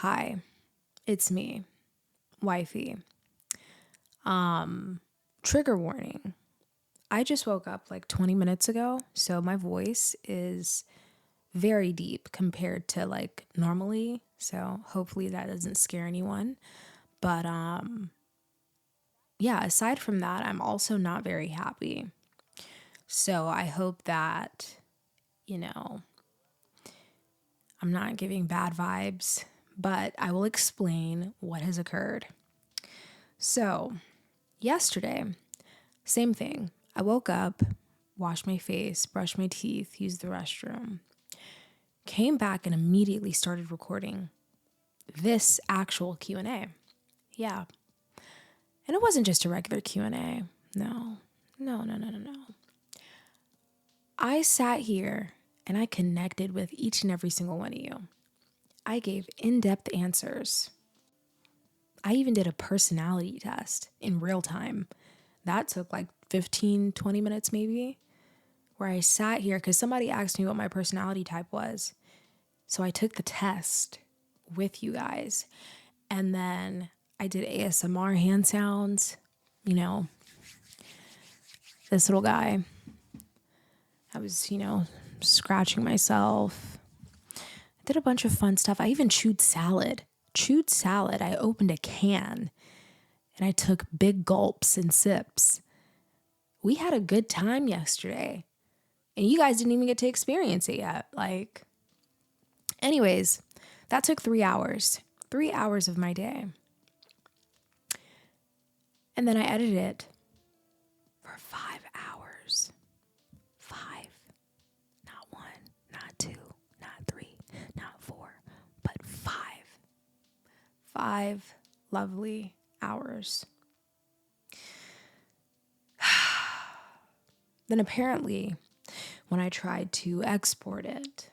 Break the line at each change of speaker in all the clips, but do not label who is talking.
Hi, it's me, Wifey. Trigger warning. I just woke up like 20 minutes ago, so my voice is very deep compared to like normally. So hopefully that doesn't scare anyone. But yeah, aside from that, I'm also not very happy. So I hope that, you know, I'm not giving bad vibes, but I will explain what has occurred. So, yesterday, same thing. I woke up, washed my face, brushed my teeth, used the restroom, came back and immediately started recording this actual Q&A. Yeah. And it wasn't just a regular Q&A. No. No. I sat here and I connected with each and every single one of you. I gave in-depth answers. I even did a personality test in real time. That took like 15, 20 minutes maybe, where I sat here because somebody asked me what my personality type was. So I took the test with you guys. And then I did ASMR hand sounds, this little guy. I was, scratching myself. I did a bunch of fun stuff. I even chewed salad. I opened a can and I took big gulps and sips. We had a good time yesterday. And you guys didn't even get to experience it yet. Anyways, that took 3 hours. 3 hours of my day. And then I edited it for 5 hours. 5. Not 1, not 2, not 3, not 4, but 5. 5 lovely hours. Then apparently, when I tried to export it,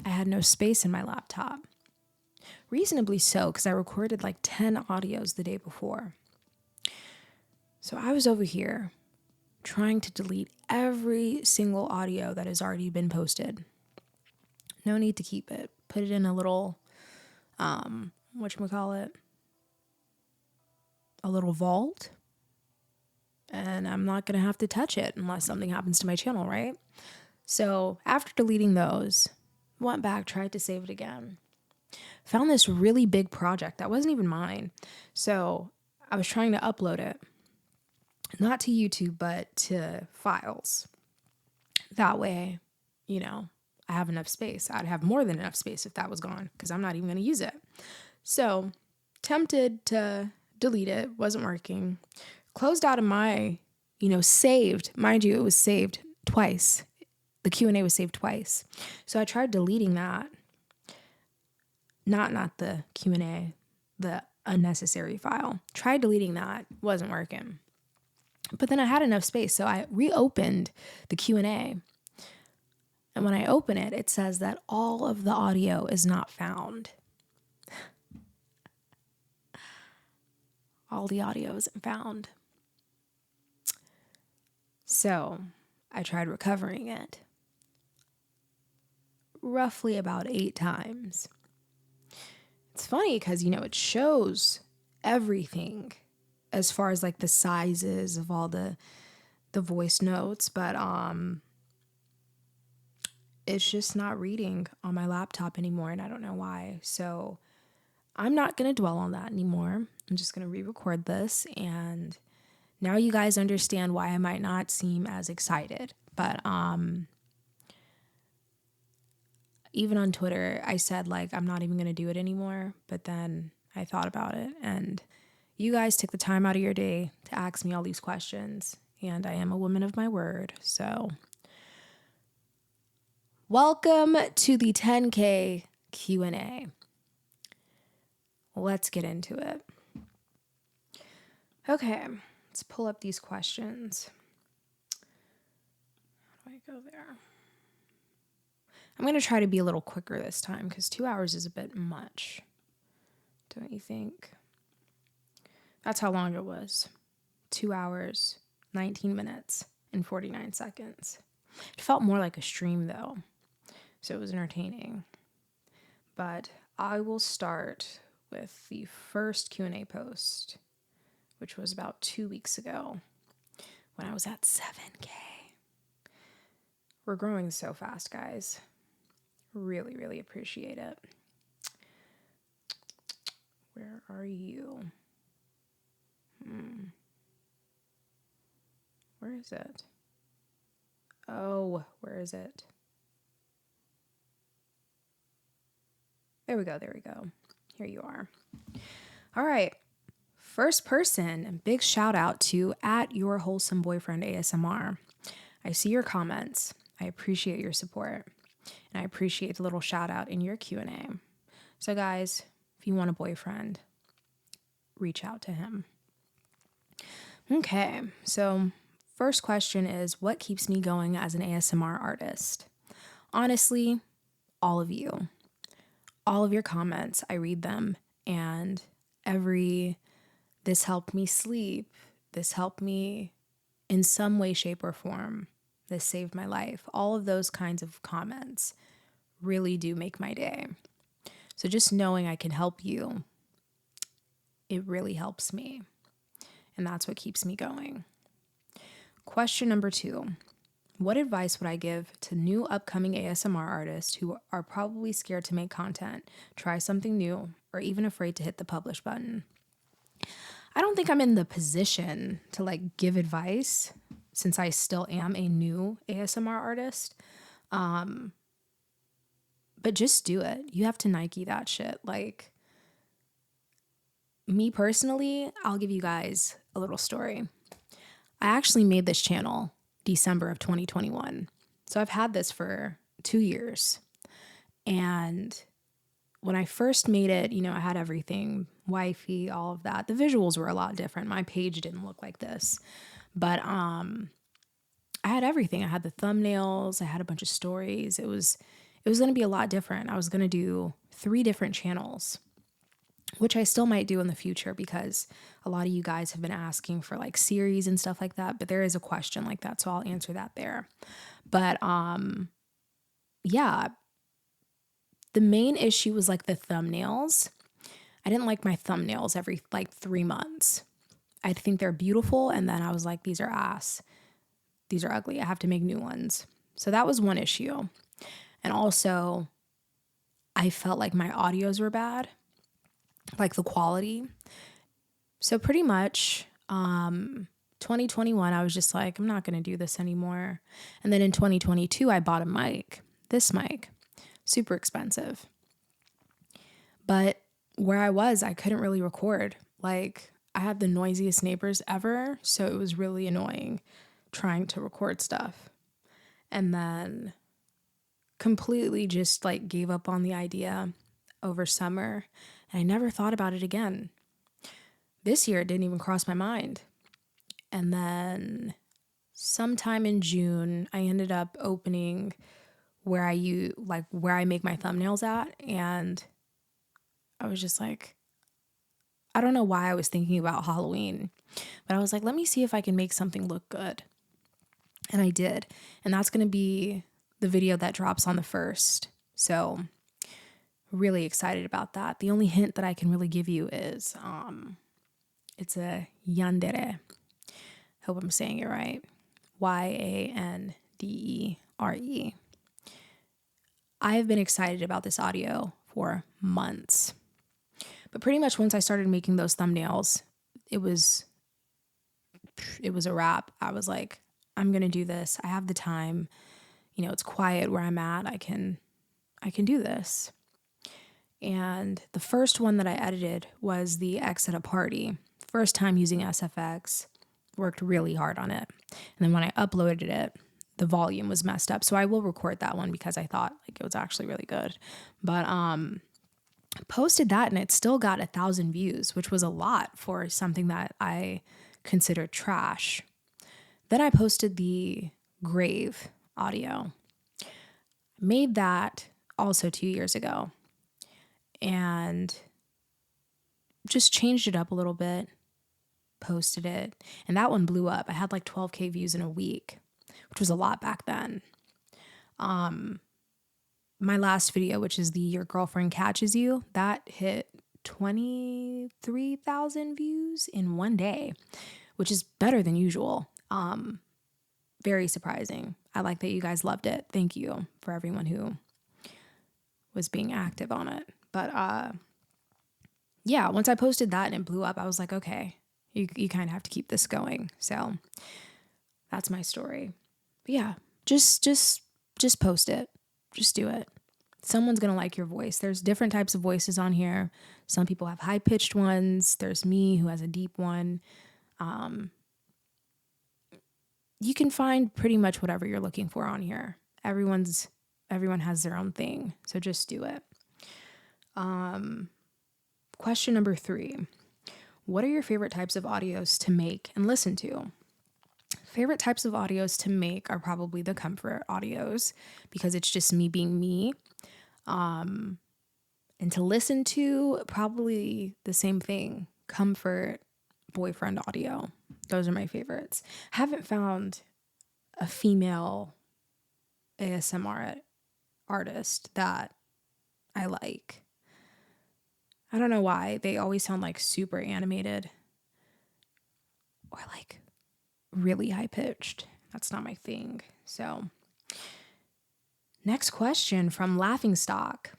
I had no space in my laptop. Reasonably so, because I recorded like 10 audios the day before. So I was over here trying to delete every single audio that has already been posted. No need to keep it. Put it in a little, whatchamacallit? A little vault. And I'm not going to have to touch it unless something happens to my channel, right? So after deleting those, went back, tried to save it again. Found this really big project that wasn't even mine. So I was trying to upload it, not to YouTube, but to files. That way, I have enough space. I'd have more than enough space if that was gone because I'm not even going to use it. So tempted to delete it, wasn't working. Closed out of my, saved. Mind you, it was saved twice. The Q&A was saved twice. So I tried deleting that. Not the Q&A, the unnecessary file. Tried deleting that, wasn't working. But then I had enough space, so I reopened the Q&A. And when I open it, it says that all of the audio is not found. All the audio isn't found. So I tried recovering it. Roughly about 8 times. It's funny because, it shows everything as far as like the sizes of all the voice notes, but it's just not reading on my laptop anymore, and I don't know why. So I'm not going to dwell on that anymore. I'm just going to re-record this, and now you guys understand why I might not seem as excited. But even on Twitter, I said, I'm not even going to do it anymore. But then I thought about it, and you guys took the time out of your day to ask me all these questions, and I am a woman of my word. So welcome to the 10K Q&A. Let's get into it. Okay, let's pull up these questions. How do I go there? I'm going to try to be a little quicker this time because 2 hours is a bit much. Don't you think? That's how long it was. 2 hours, 19 minutes, and 49 seconds. It felt more like a stream though, so it was entertaining. But I will start with the first Q&A post, which was about 2 weeks ago when I was at 7K. We're growing so fast, guys. Really, really appreciate it. Where are you? Where is it? Oh, where is it? There we go. Here you are. All right. First person, and big shout out to @YourWholesomeBoyfriend ASMR. I see your comments. I appreciate your support. And I appreciate the little shout out in your Q&A. So guys, if you want a boyfriend, reach out to him. Okay, so first question is, what keeps me going as an ASMR artist? Honestly, all of you. All of your comments, I read them, and this helped me sleep, this helped me in some way, shape, or form, this saved my life. All of those kinds of comments really do make my day. So just knowing I can help you, it really helps me. And that's what keeps me going. Question number 2. What advice would I give to new upcoming ASMR artists who are probably scared to make content, try something new, or even afraid to hit the publish button? I don't think I'm in the position to give advice since I still am a new ASMR artist. But just do it. You have to Nike that shit. Me personally, I'll give you guys a little story. I actually made this channel December of 2021. So I've had this for 2 years. And when I first made it, I had everything, Wifey, all of that. The visuals were a lot different. My page didn't look like this. But I had everything. I had the thumbnails, I had a bunch of stories. It was going to be a lot different. I was going to do 3 different channels, which I still might do in the future because a lot of you guys have been asking for series and stuff like that, but there is a question like that, so I'll answer that there. But yeah, the main issue was the thumbnails. I didn't like my thumbnails every 3 months. I think they're beautiful, and then I was like, these are ass. These are ugly. I have to make new ones. So that was one issue. And also, I felt like my audios were bad, the quality. So pretty much 2021, I was just like, I'm not going to do this anymore. And then in 2022, I bought a mic, this mic, super expensive. But where I was, I couldn't really record. I had the noisiest neighbors ever, so it was really annoying trying to record stuff. And then completely just gave up on the idea over summer, and I never thought about it again. This year, it didn't even cross my mind. And then sometime in June, I ended up opening where I make my thumbnails at, and I was just I don't know why I was thinking about Halloween, but I was let me see if I can make something look good. And I did. And that's going to be the video that drops on the 1st. So really excited about that. The only hint that I can really give you is it's a yandere. Hope I'm saying it right. Yandere. I have been excited about this audio for months. But pretty much once I started making those thumbnails, it was a wrap. I was like, I'm going to do this. I have the time. It's quiet where I'm at. I can do this. And the first one that I edited was the X at a Party. First time using SFX. Worked really hard on it. And then when I uploaded it, the volume was messed up. So I will record that one because I thought it was actually really good. But posted that and it still got 1,000 views, which was a lot for something that I considered trash. Then I posted the Grave audio. Made that also 2 years ago and just changed it up a little bit, posted it, and that one blew up. I had 12K views in a week, which was a lot back then. My last video, which is the Your Girlfriend Catches You, that hit 23,000 views in one day, which is better than usual. Very surprising. I like that you guys loved it. Thank you for everyone who was being active on it. But yeah, once I posted that and it blew up, I was like, okay, you kind of have to keep this going. So that's my story. But yeah, just post it. Just do it. Someone's going to like your voice. There's different types of voices on here. Some people have high-pitched ones. There's me who has a deep one. You can find pretty much whatever you're looking for on here. Everyone has their own thing. So just do it. Question number 3. What are your favorite types of audios to make and listen to? Favorite types of audios to make are probably the comfort audios because it's just me being me. And to listen to, probably the same thing. Comfort, boyfriend audio. Those are my favorites. Haven't found a female ASMR artist that I like. I don't know why. They always sound like super animated or like really high pitched. That's not my thing. So, next question from Laughing Stock.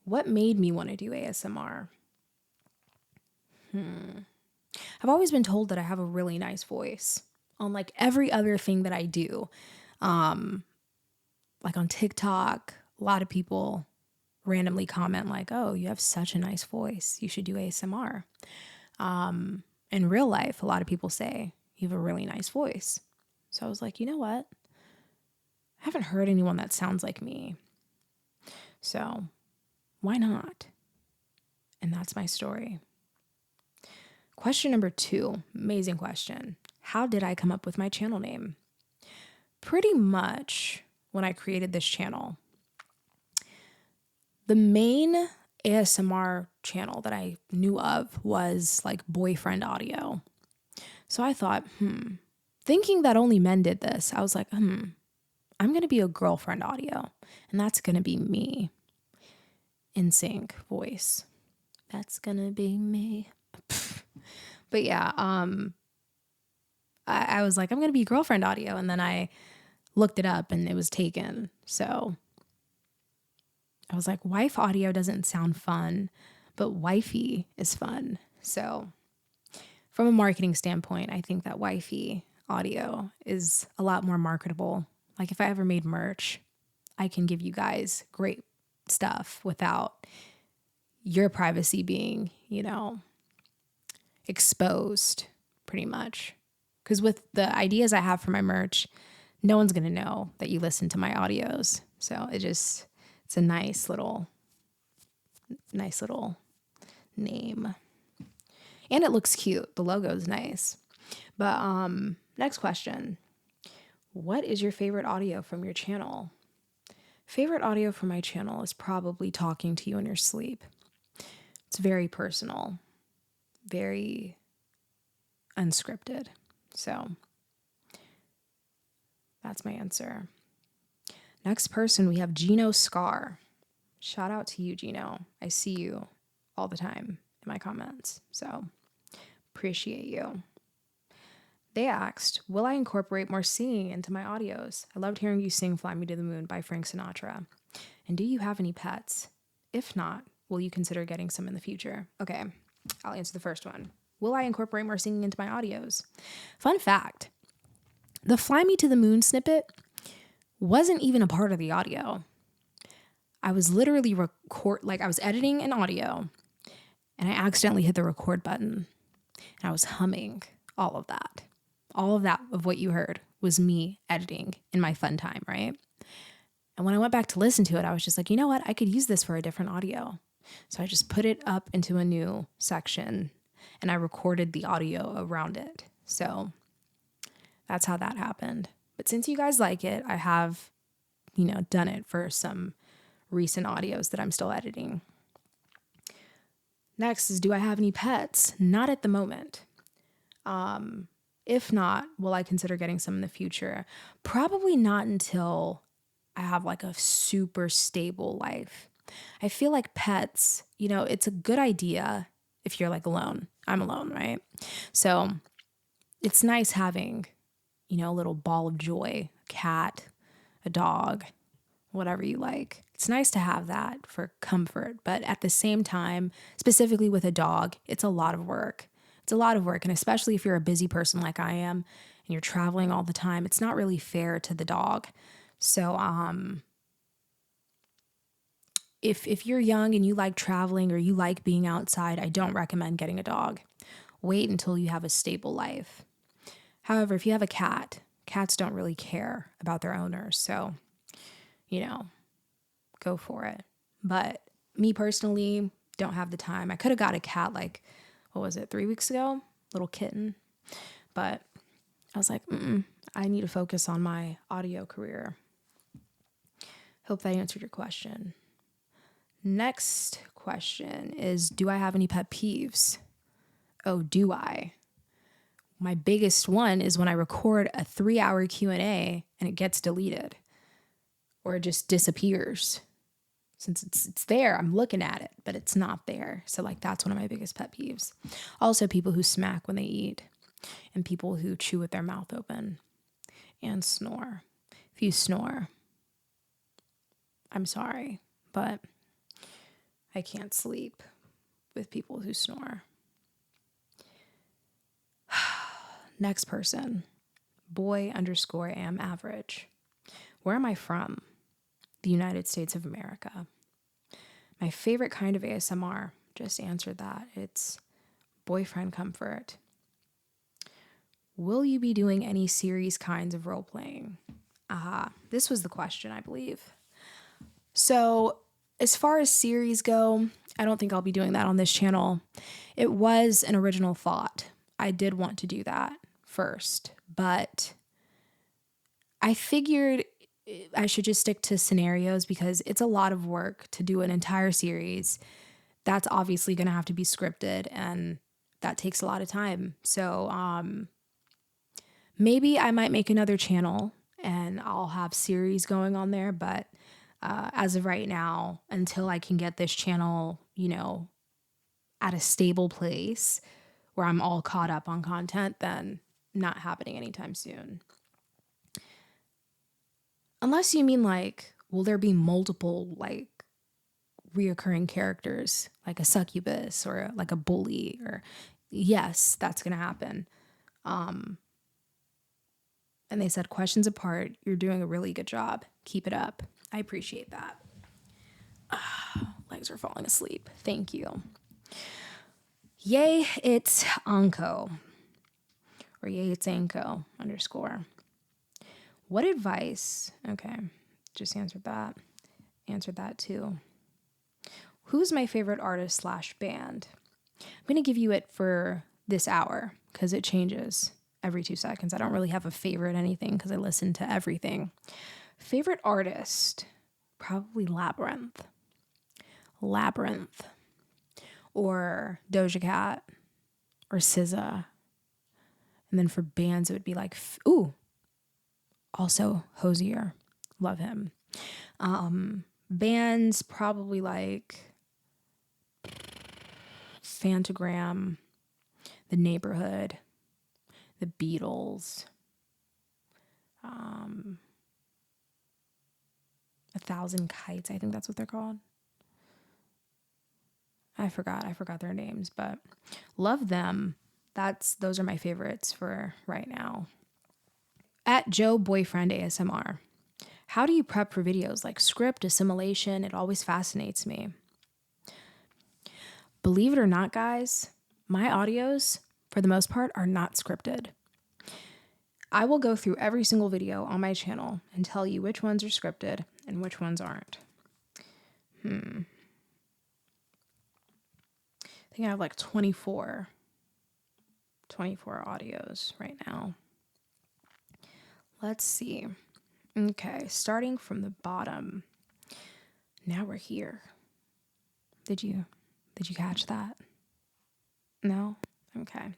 What made me want to do ASMR? I've always been told that I have a really nice voice on like every other thing that I do. Like on TikTok, a lot of people randomly comment like, oh, you have such a nice voice. You should do ASMR. In real life, a lot of people say you have a really nice voice. So I was like, you know what? I haven't heard anyone that sounds like me. So why not? And that's my story. Question number 2, amazing question. How did I come up with my channel name? Pretty much when I created this channel, the main ASMR channel that I knew of was like boyfriend audio. So I thought, thinking that only men did this, I was like, I'm going to be a girlfriend audio, and that's going to be me. In sync voice. That's going to be me. But yeah, I was like, I'm going to be girlfriend audio. And then I looked it up and it was taken. So I was like, wife audio doesn't sound fun, but wifey is fun. So from a marketing standpoint, I think that wifey audio is a lot more marketable. Like if I ever made merch, I can give you guys great stuff without your privacy being, exposed pretty much. Because with the ideas I have for my merch, no one's going to know that you listen to my audios. So it's a nice little name. And it looks cute. The logo is nice. But next question. What is your favorite audio from your channel? Favorite audio from my channel is probably talking to you in your sleep. It's very personal, very unscripted. So that's my answer. Next person, we have Geno Scar. Shout out to you, Geno. I see you all the time in my comments. So appreciate you. They asked, will I incorporate more singing into my audios? I loved hearing you sing Fly Me to the Moon by Frank Sinatra. And do you have any pets? If not, will you consider getting some in the future? Okay, I'll answer the first one. Will I incorporate more singing into my audios? Fun fact, the Fly Me to the Moon snippet wasn't even a part of the audio. I was literally I was editing an audio and I accidentally hit the record button and I was humming all of that. All of that of what you heard was me editing in my fun time, right? And when I went back to listen to it, I was just like, you know what? I could use this for a different audio. So I just put it up into a new section and I recorded the audio around it. So that's how that happened. But since you guys like it, I have, done it for some recent audios that I'm still editing. Next is, do I have any pets? Not at the moment. If not, will I consider getting some in the future? Probably not until I have like a super stable life. I feel like pets, it's a good idea if you're like alone. I'm alone, right? So it's nice having, a little ball of joy, a cat, a dog, whatever you like. It's nice to have that for comfort. But at the same time, specifically with a dog, it's a lot of work. It's a lot of work. And especially if you're a busy person like I am and you're traveling all the time, it's not really fair to the dog. So, if you're young and you like traveling or you like being outside, I don't recommend getting a dog. Wait until you have a stable life. However, if you have a cat, cats don't really care about their owners. So, go for it. But me personally, don't have the time. I could have got a cat 3 weeks ago? Little kitten. But I was like, I need to focus on my audio career. Hope that answered your question. Next question is, do I have any pet peeves? Oh, do I? My biggest one is when I record a 3-hour Q&A and it gets deleted or it just disappears. Since it's there, I'm looking at it, but it's not there. So that's one of my biggest pet peeves. Also, people who smack when they eat and people who chew with their mouth open and snore. If you snore, I'm sorry, but I can't sleep with people who snore. Next person, boy_am average. Where am I from? The United States of America. My favorite kind of ASMR, just answered that. It's boyfriend comfort. Will you be doing any series kinds of role playing? This was the question, I believe. So as far as series go, I don't think I'll be doing that on this channel. It was an original thought. I did want to do that first, but I figured I should just stick to scenarios because it's a lot of work to do an entire series. That's obviously going to have to be scripted and that takes a lot of time. So maybe I might make another channel and I'll have series going on there. But as of right now, until I can get this channel, at a stable place where I'm all caught up on content, then not happening anytime soon. Unless you mean will there be multiple reoccurring characters, like a succubus or like a bully, or yes, that's going to happen. And they said, questions apart, you're doing a really good job. Keep it up. I appreciate that. Legs are falling asleep. Thank you. Yay, it's Anko. Or yay, it's Anko _ What advice? Okay, just answered that. Answered that too. Who's my favorite artist / band? I'm going to give you it for this hour because it changes every 2 seconds. I don't really have a favorite anything because I listen to everything. Favorite artist? Probably Labyrinth. Or Doja Cat. Or SZA. And then for bands, it would be also Hosier. Love him. Bands probably Fantagram, The Neighborhood, The Beatles, 1,000 Kites, I think that's what they're called. I forgot their names, but love them. Those are my favorites for right now. At Joe Boyfriend ASMR. How do you prep for videos like script, assimilation? It always fascinates me. Believe it or not, guys, my audios, for the most part, are not scripted. I will go through every single video on my channel and tell you which ones are scripted and which ones aren't. I think I have 24 audios right now. Let's see. Okay, starting from the bottom. Now we're here. Did you catch that? No? Okay.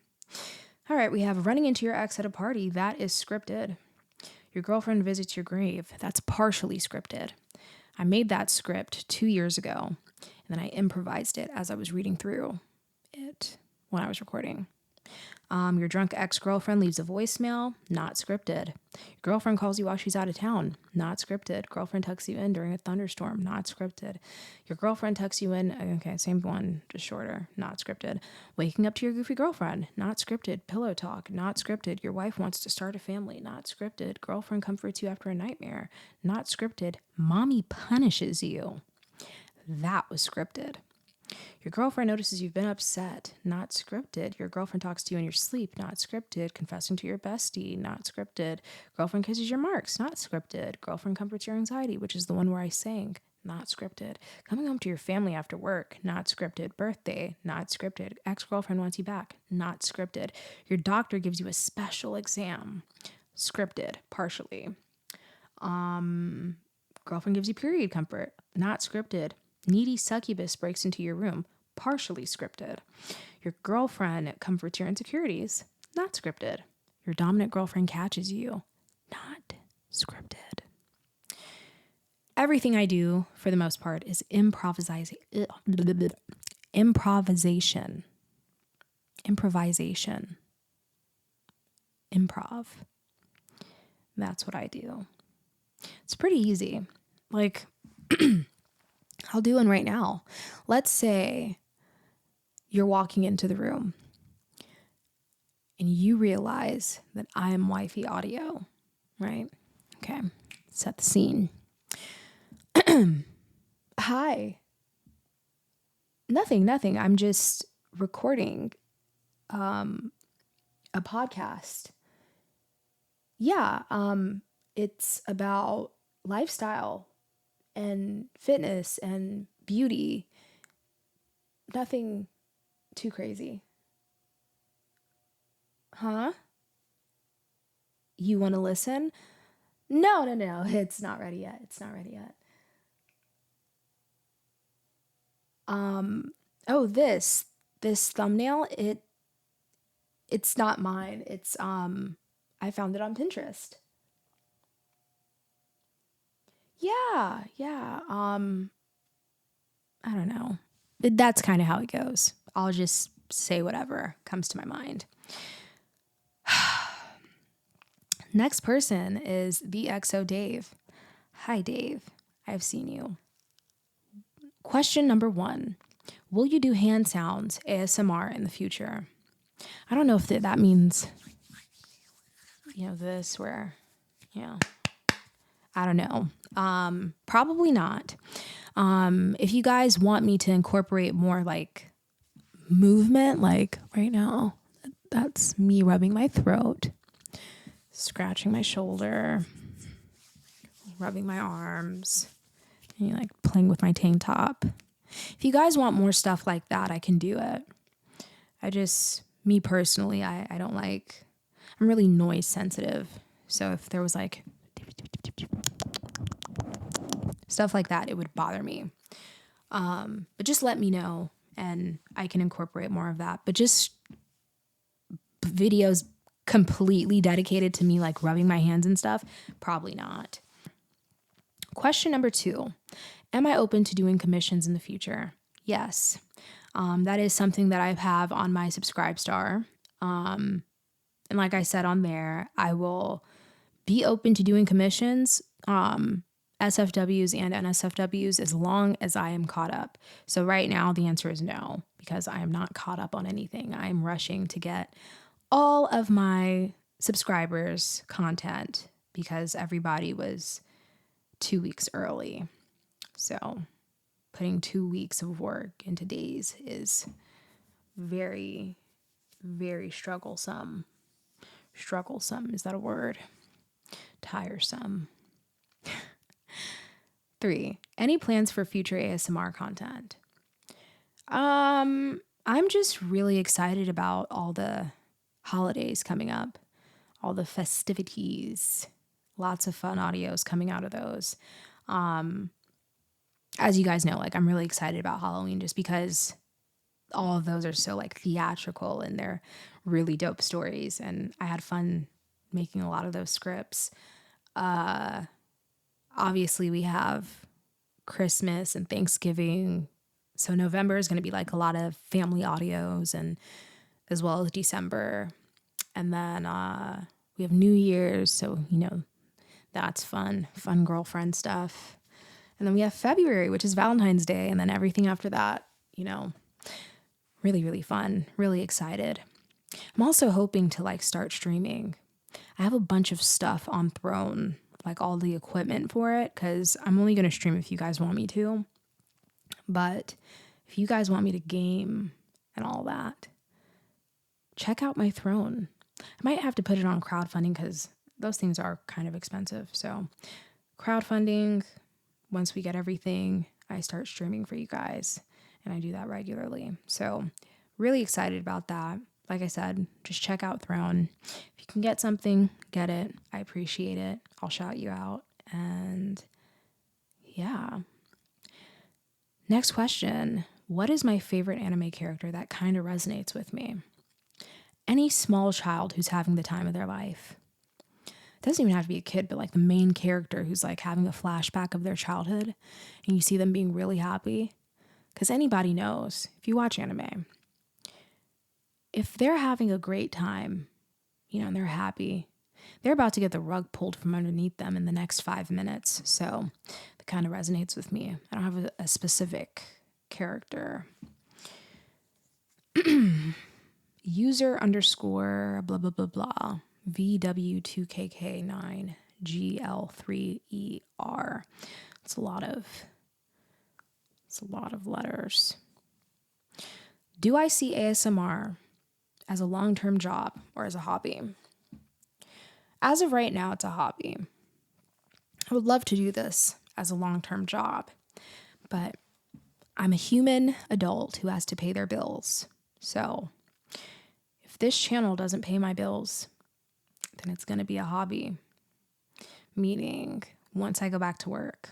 All right, we have running into your ex at a party. That is scripted. Your girlfriend visits your grave. That's partially scripted. I made that script 2 years ago, and then I improvised it as I was reading through it when I was recording. Your drunk ex-girlfriend leaves a voicemail, not scripted. Your girlfriend calls you while she's out of town, not scripted. Girlfriend tucks you in during a thunderstorm, not scripted. Your girlfriend tucks you in, okay, same one, just shorter, not scripted. Waking up to your goofy girlfriend, not scripted. Pillow talk, not scripted. Your wife wants to start a family, not scripted. Girlfriend comforts you after a nightmare, not scripted. Mommy punishes you. That was scripted. Your girlfriend notices you've been upset, not scripted. Your girlfriend talks to you in your sleep, not scripted. Confessing to your bestie, not scripted. Girlfriend kisses your marks, not scripted. Girlfriend comforts your anxiety, which is the one where I sang, not scripted. Coming home to your family after work, not scripted. Birthday, not scripted. Ex-girlfriend wants you back, not scripted. Your doctor gives you a special exam, scripted, partially. Girlfriend gives you period comfort, not scripted. Needy succubus breaks into your room, partially scripted. Your girlfriend comforts your insecurities, not scripted. Your dominant girlfriend catches you, not scripted. Everything I do, for the most part, is improvisation. Improv. That's what I do. It's pretty easy. Like, I'll do one right now. Let's say you're walking into the room and you realize that I am Wifey audio, right? Okay, set the scene. Hi. Nothing. I'm just recording a podcast. Yeah, it's about lifestyle and fitness and beauty. Nothing too crazy. Huh? You want to listen? No. It's not ready yet. Oh, this thumbnail, it's not mine. It's I found it on Pinterest. Yeah. I don't know. That's kind of how it goes. I'll just say whatever comes to my mind. Next person is the XO Dave. Hi, Dave. I've seen you. Question number 1. Will you do hand sounds, ASMR, in the future? I don't know if that means, this where, I don't know. Probably not. If you guys want me to incorporate more like movement, like right now, that's me rubbing my throat, scratching my shoulder, rubbing my arms, and like playing with my tank top. If you guys want more stuff like that, I can do it. Me personally, I don't like, I'm really noise sensitive. So if there was like stuff like that, it would bother me. But just let me know and I can incorporate more of that. But just videos completely dedicated to me like rubbing my hands and stuff, probably not. Question number 2. Am I open to doing commissions in the future? Yes. That is something that I have on my Subscribestar. And like I said on there, I will be open to doing commissions, SFWs and NSFWs, as long as I am caught up. So right now the answer is no, because I am not caught up on anything. I am rushing to get all of my subscribers' content because everybody was 2 weeks early. So putting 2 weeks of work into days is very, very strugglesome. Is that a word? Tiresome. 3. Any plans for future ASMR content? I'm just really excited about all the holidays coming up, all the festivities, lots of fun audios coming out of those. As you guys know, like I'm really excited about Halloween just because all of those are so like theatrical and they're really dope stories. And I had fun making a lot of those scripts. Obviously we have Christmas and Thanksgiving. So November is going to be like a lot of family audios, and as well as December. And then we have New Year's. So, that's fun girlfriend stuff. And then we have February, which is Valentine's Day. And then everything after that, really, really fun, really excited. I'm also hoping to like start streaming. I have a bunch of stuff on Throne, like all the equipment for it, because I'm only going to stream if you guys want me to. But if you guys want me to game and all that, check out my Throne. I might have to put it on crowdfunding because those things are kind of expensive. So crowdfunding, once we get everything, I start streaming for you guys, and I do that regularly. So really excited about that. Like I said, just check out Throne. If you can get something, get it. I appreciate it. I'll shout you out. And yeah. Next question. What is my favorite anime character that kind of resonates with me? Any small child who's having the time of their life. It doesn't even have to be a kid, but like the main character who's like having a flashback of their childhood and you see them being really happy. Because anybody knows, if you watch anime, if they're having a great time, and they're happy, they're about to get the rug pulled from underneath them in the next 5 minutes. So it kind of resonates with me. I don't have a specific character. User underscore blah, blah, blah, blah. VW2KK9GL3ER. It's a lot of letters. Do I see ASMR as a long-term job or as a hobby? As of right now, it's a hobby. I would love to do this as a long-term job, but I'm a human adult who has to pay their bills. So if this channel doesn't pay my bills, then it's going to be a hobby. Meaning, once I go back to work,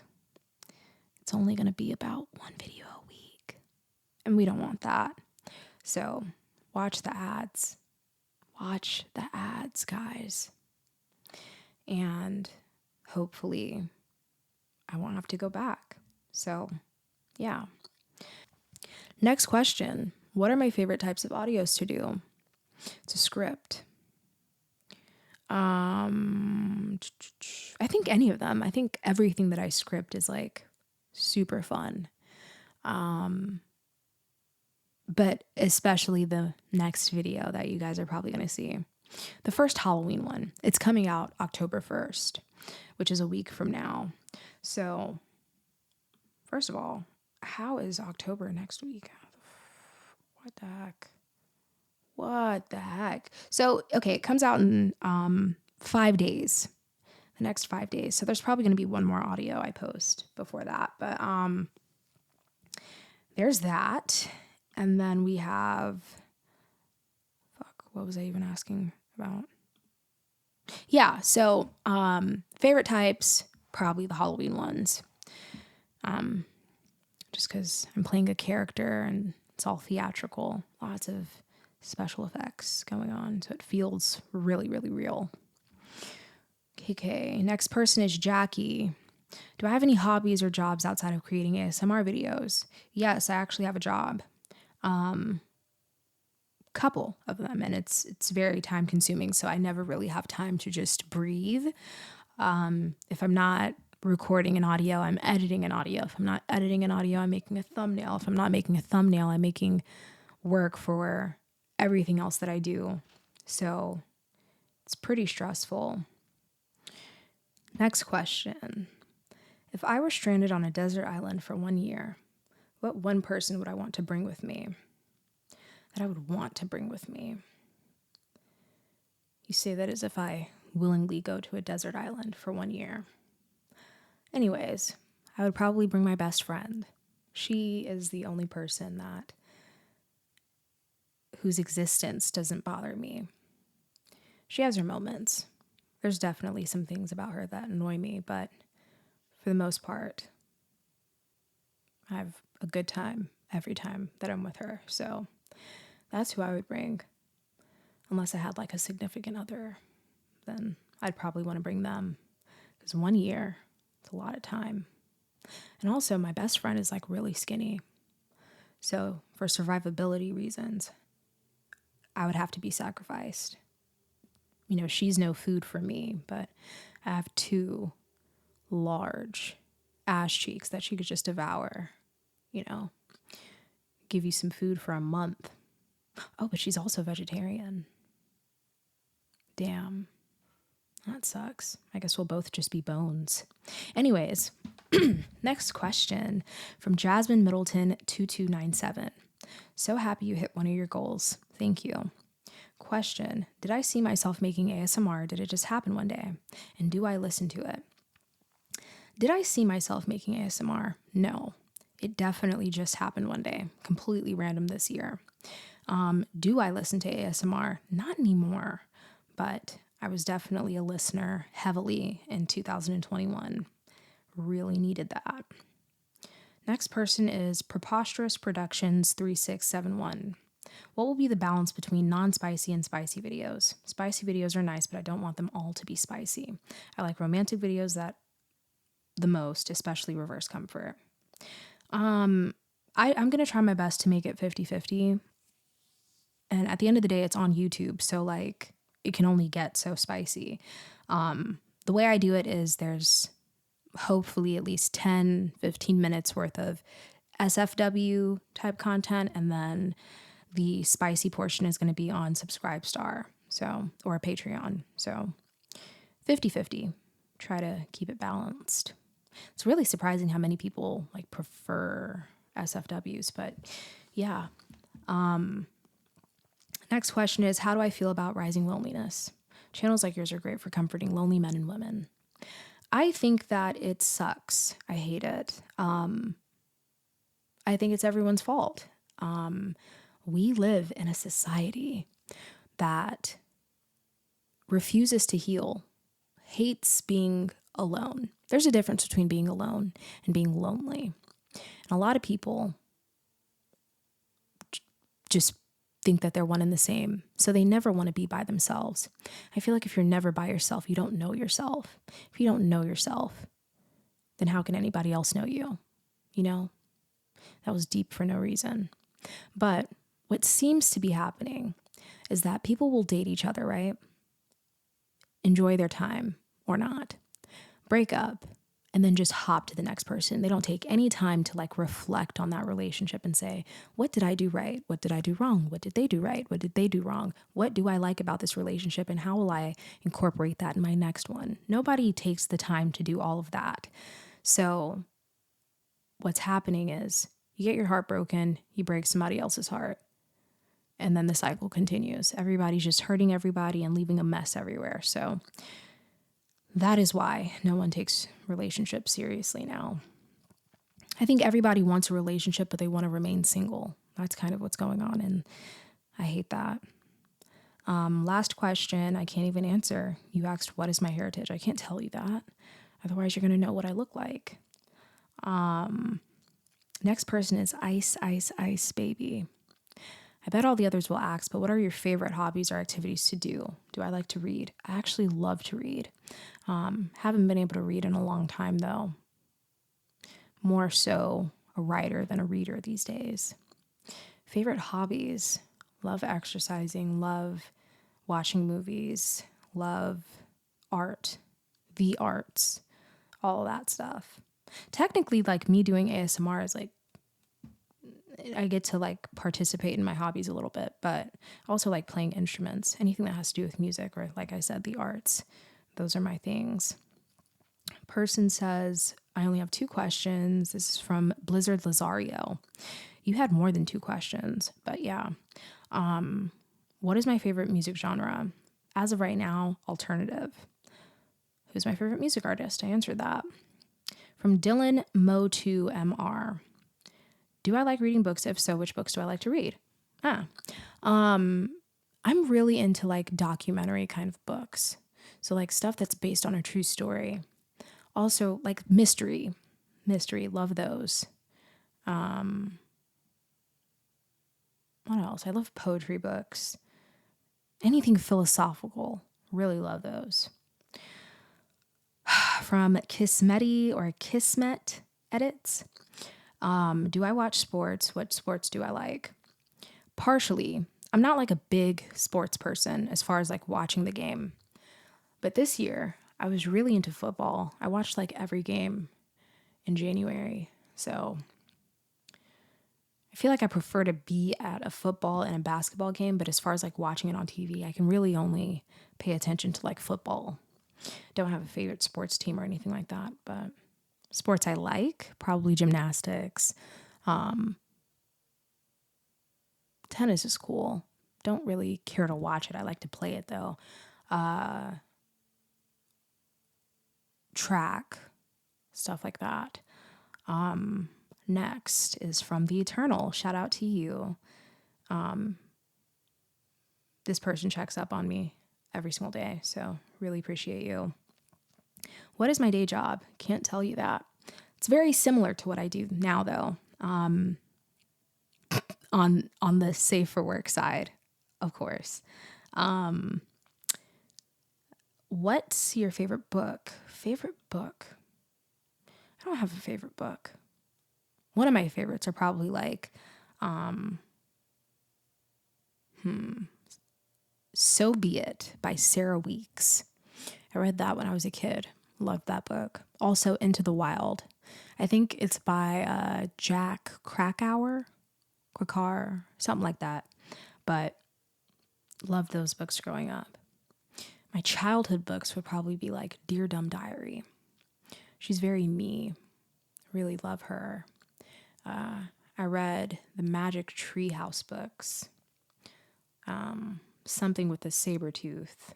it's only going to be about one video a week. And we don't want that. So watch the ads. Watch the ads, guys. And hopefully I won't have to go back. So, yeah. Next question. What are my favorite types of audios to do? It's a script. I think any of them. I think everything that I script is like super fun. But especially the next video that you guys are probably going to see. The first Halloween one. It's coming out October 1st, which is a week from now. So, first of all, how is October next week? What the heck? So, okay, it comes out in 5 days. The next 5 days. So there's probably going to be one more audio I post before that. But there's that. And then we have, what was I even asking about? Yeah, so favorite types, probably the Halloween ones. Just because I'm playing a character and it's all theatrical. Lots of special effects going on. So it feels really, really real. Okay, next person is Jackie. Do I have any hobbies or jobs outside of creating ASMR videos? Yes, I actually have a job. Couple of them, and it's very time consuming, so I never really have time to just breathe. If I'm not recording an audio, I'm editing an audio. If I'm not editing an audio, I'm making a thumbnail. If I'm not making a thumbnail, I'm making work for everything else that I do. So it's pretty stressful. Next question. If I were stranded on a desert island for 1 year, what one person would I want to bring with me? That I would want to bring with me. You say that as if I willingly go to a desert island for 1 year. Anyways, I would probably bring my best friend. She is the only person whose existence doesn't bother me. She has her moments. There's definitely some things about her that annoy me, but for the most part, I have a good time every time that I'm with her. So that's who I would bring. Unless I had like a significant other, then I'd probably want to bring them. Because 1 year, it's a lot of time. And also my best friend is like really skinny. So for survivability reasons, I would have to be sacrificed. You know, she's no food for me, but I have two large ass cheeks that she could just devour, you know, give you some food for a month. Oh, but she's also vegetarian. Damn. That sucks. I guess we'll both just be bones. Anyways, next question from Jasmine Middleton 2297. So happy you hit one of your goals. Thank you. Question: did I see myself making ASMR? Did it just happen one day? And do I listen to it? Did I see myself making ASMR? No. It definitely just happened one day. Completely random this year. Do I listen to ASMR? Not anymore. But I was definitely a listener heavily in 2021. Really needed that. Next person is Preposterous Productions 3671. What will be the balance between non-spicy and spicy videos? Spicy videos are nice, but I don't want them all to be spicy. I like romantic videos that the most, especially Reverse Comfort. I'm going to try my best to make it 50-50. And at the end of the day, it's on YouTube. So like it can only get so spicy. The way I do it is there's hopefully at least 10-15 minutes worth of SFW type content, and then the spicy portion is going to be on Subscribestar, so, or Patreon. So 50-50. Try to keep it balanced. It's really surprising how many people like prefer SFWs, but yeah. Next question is, how do I feel about rising loneliness? Channels like yours are great for comforting lonely men and women. I think that it sucks. I hate it. I think it's everyone's fault. We live in a society that refuses to heal, hates being alone. There's a difference between being alone and being lonely. And a lot of people just think that they're one and the same. So they never want to be by themselves. I feel like if you're never by yourself, you don't know yourself. If you don't know yourself, then how can anybody else know you? You know, that was deep for no reason. But what seems to be happening is that people will date each other, right? Enjoy their time or not, break up, and then just hop to the next person. They don't take any time to like reflect on that relationship and say, what did I do right? What did I do wrong? What did they do right? What did they do wrong? What do I like about this relationship? And how will I incorporate that in my next one? Nobody takes the time to do all of that. So what's happening is you get your heart broken, you break somebody else's heart, and then the cycle continues. Everybody's just hurting everybody and leaving a mess everywhere. So that is why no one takes relationships seriously now. I think everybody wants a relationship, but they want to remain single. That's kind of what's going on, and I hate that. Last question, I can't even answer. You asked, what is my heritage? I can't tell you that. Otherwise, you're going to know what I look like. Next person is Ice, Ice, Ice Baby. I bet all the others will ask, but what are your favorite hobbies or activities to do? Do I like to read? I actually love to read. Haven't been able to read in a long time, though. More so a writer than a reader these days. Favorite hobbies? Love exercising, love watching movies, love art, the arts, all that stuff. Technically, like me doing ASMR is like, I get to like participate in my hobbies a little bit, but also like playing instruments, anything that has to do with music or, like I said, the arts. Those are my things. Person says, I only have 2 questions. This is from Blizzard Lazario. You had more than 2 questions, but yeah. What is my favorite music genre? As of right now, alternative. Who's my favorite music artist? I answered that. From Dylan Mo2MR. Do I like reading books? If so, which books do I like to read? I'm really into like documentary kind of books. So like stuff that's based on a true story. Also like mystery, love those. What else? I love poetry books. Anything philosophical, really love those. From Kismeti or Kismet edits. Do I watch sports? What sports do I like? Partially. I'm not like a big sports person as far as like watching the game. But this year, I was really into football. I watched like every game in January. So I feel like I prefer to be at a football and a basketball game, but as far as like watching it on TV, I can really only pay attention to like football. Don't have a favorite sports team or anything like that, but sports I like, probably gymnastics. Tennis is cool. Don't really care to watch it. I like to play it though. Track, stuff like that. Next is from The Eternal. Shout out to you. This person checks up on me every single day, so really appreciate you. What is my day job? Can't tell you that. It's very similar to what I do now, though. On the safe for work side, of course. What's your favorite book? Favorite book? I don't have a favorite book. One of my favorites are probably like, So Be It by Sarah Weeks. I read that when I was a kid. Loved that book. Also Into the Wild. I think it's by Jack Krakauer, something like that. But loved those books growing up. My childhood books would probably be like Dear Dumb Diary. She's very me. Really love her. I read the Magic Treehouse books. Something with a saber tooth.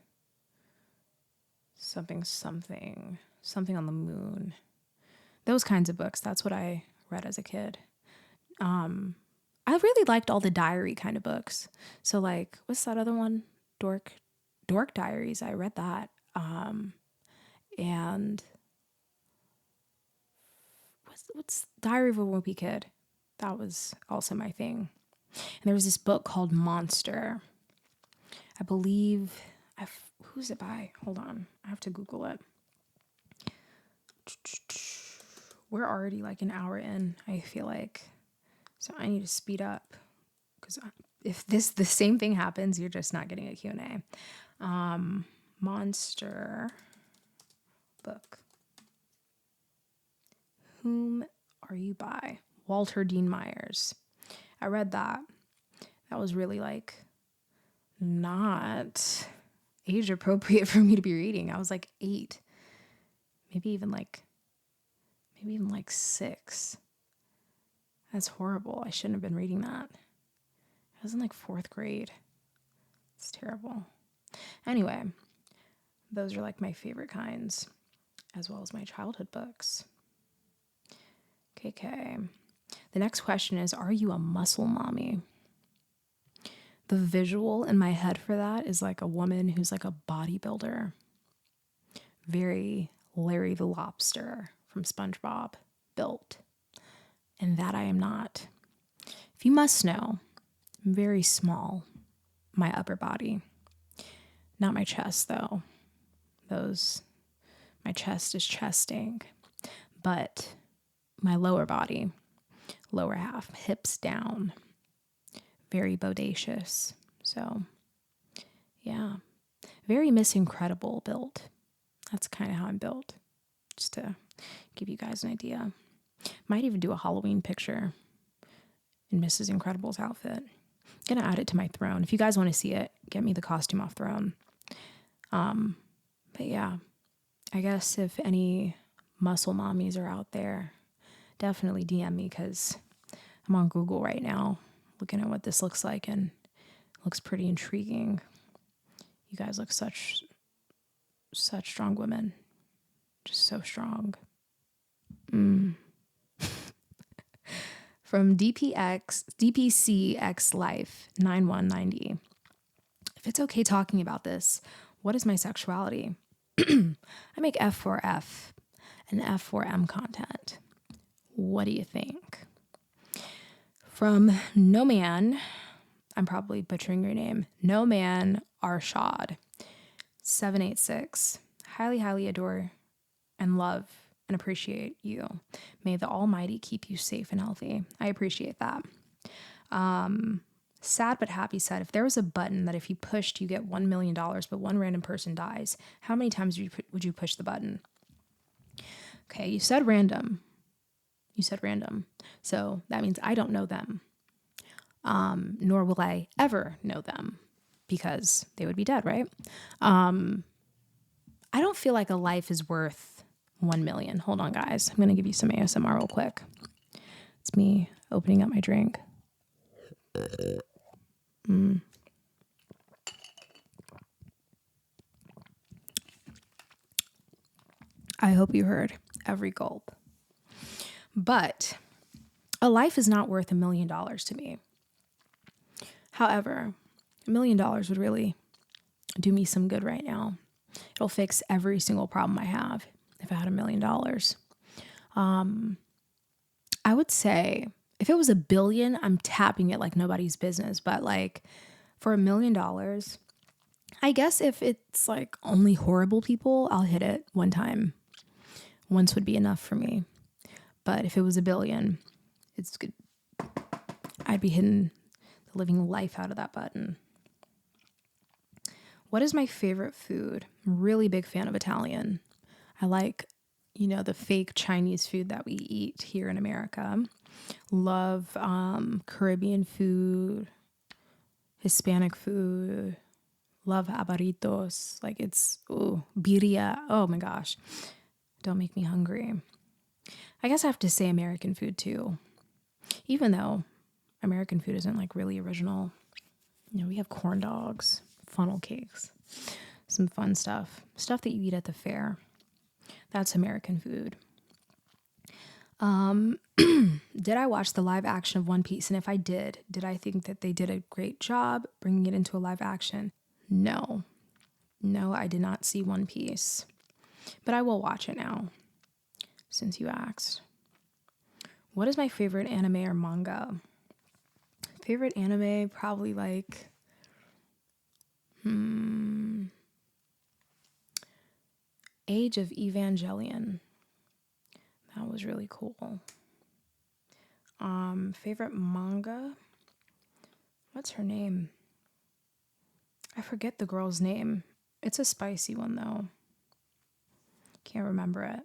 Something on the moon. Those kinds of books. That's what I read as a kid. I really liked all the diary kind of books. So like, what's that other one? Dork Diaries. I read that. And what's Diary of a Wimpy Kid? That was also my thing. And there was this book called Monster. I believe, who's it by? Hold on. I have to Google it. We're already like an hour in, I feel like. So I need to speed up. Because if the same thing happens, you're just not getting a Q&A. Monster book. Whom Are You By? Walter Dean Myers. I read that. That was really like not age appropriate for me to be reading. I was like 8, maybe even like 6. That's horrible. I shouldn't have been reading that. I was in like 4th grade. It's terrible. Anyway, those are like my favorite kinds, as well as my childhood books. Okay. The next question is, are you a muscle mommy? The visual in my head for that is like a woman who's like a bodybuilder. Very Larry the Lobster from SpongeBob built. And that I am not. If you must know, I'm very small. My upper body. Not my chest, though. My chest is chesting. But my lower body, lower half, hips down. Very bodacious. So, yeah. Very Miss Incredible built. That's kind of how I'm built. Just to give you guys an idea. Might even do a Halloween picture in Mrs. Incredible's outfit. Gonna add it to my throne. If you guys want to see it, get me the costume off throne. But yeah, I guess if any muscle mommies are out there, definitely DM me because I'm on Google right now looking at what this looks like and it looks pretty intriguing. You guys look such strong women. Just so strong. From DPCX Life 9190. If it's okay talking about this, what is my sexuality? I make F4F and F4M content. What do you think? From No Man, I'm probably butchering your name, No Man Arshad 786. Highly adore and love and appreciate you. May the Almighty keep you safe and healthy. I appreciate that. Sad but happy said, if there was a button that if you pushed, you get $1 million, but one random person dies, how many times would you push the button? Okay, you said random. So that means I don't know them. Nor will I ever know them because they would be dead, right? I don't feel like a life is worth 1 million. Hold on, guys. I'm going to give you some ASMR real quick. It's me opening up my drink. I hope you heard every gulp. But a life is not worth $1 million to me. However, $1 million would really do me some good right now. It'll fix every single problem I have if I had $1 million. I would say if it was $1 billion, I'm tapping it like nobody's business. But like for $1 million, I guess if it's like only horrible people, I'll hit it one time. Once would be enough for me. But if it was $1 billion, it's good. I'd be hitting the living life out of that button. What is my favorite food? I'm a really big fan of Italian. I like, the fake Chinese food that we eat here in America. Love Caribbean food, Hispanic food. Love abaritos. Like it's, birria. Oh my gosh. Don't make me hungry. I guess I have to say American food too. Even though American food isn't like really original. We have corn dogs, funnel cakes, some fun stuff that you eat at the fair. That's American food. Did I watch the live action of One Piece? And if I did I think that they did a great job bringing it into a live action? No, I did not see One Piece, but I will watch it now since you asked. What is my favorite anime or manga? Favorite anime, probably like, Age of Evangelion. That was really cool. Favorite manga? What's her name? I forget the girl's name. It's a spicy one though. Can't remember it.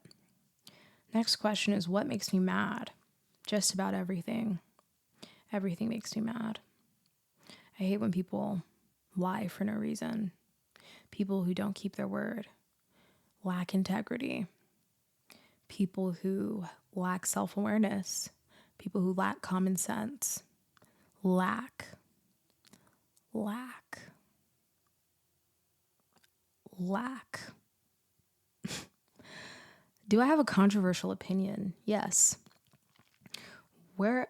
Next question is, what makes me mad? Just about everything. Everything makes me mad. I hate when people lie for no reason. People who don't keep their word. Lack integrity. People who lack self-awareness. People who lack common sense. Lack. Do I have a controversial opinion? Yes. What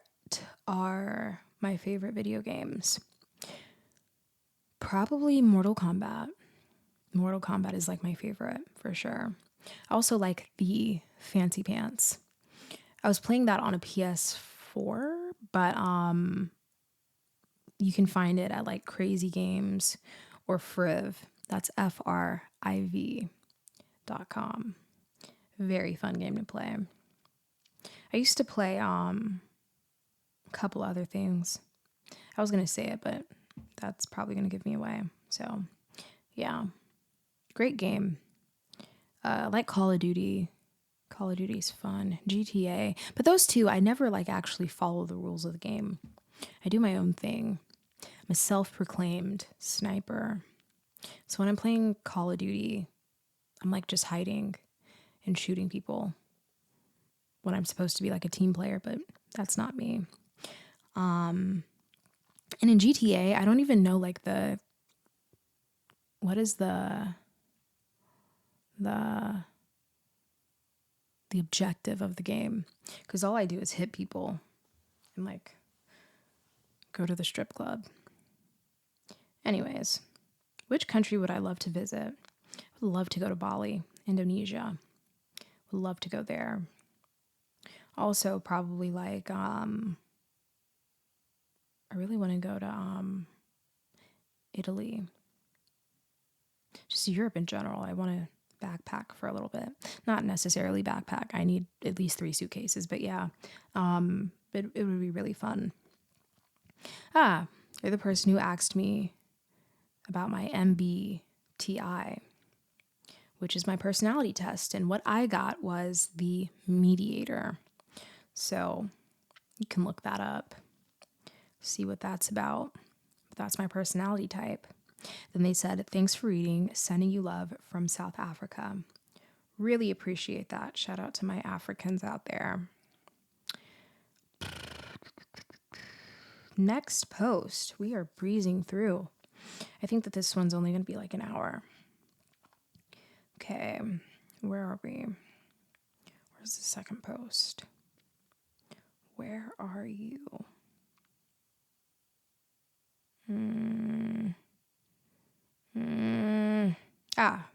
are my favorite video games? Probably Mortal Kombat. Mortal Kombat is like my favorite for sure. I also like the Fancy Pants. I was playing that on a PS4, but you can find it at like Crazy Games or Friv. That's FRIV.com. Very fun game to play. I used to play a couple other things. I was going to say it, but that's probably going to give me away. So, yeah. Great game. I like Call of Duty. Call of Duty's fun. GTA. But those two, I never like actually follow the rules of the game. I do my own thing. I'm a self-proclaimed sniper. So when I'm playing Call of Duty, I'm like just hiding and shooting people when I'm supposed to be like a team player, but that's not me. And in GTA, I don't even know like what is the objective of the game, because all I do is hit people and like go to the strip club. Anyways, which country would I love to visit? I would love to go to Bali, Indonesia. Would love to go there. Also, probably like I really want to go to Italy. Just Europe in general. I want to backpack for a little bit. Not necessarily backpack. I need at least 3 suitcases, but yeah, it would be really fun. You're the person who asked me about my MBTI, which is my personality test. And what I got was the mediator. So you can look that up, see what that's about. That's my personality type. Then they said, thanks for reading, sending you love from South Africa. Really appreciate that. Shout out to my Africans out there. Next post, we are breezing through. I think that this one's only going to be like an hour. Okay, where are we? Where's the second post? Where are you?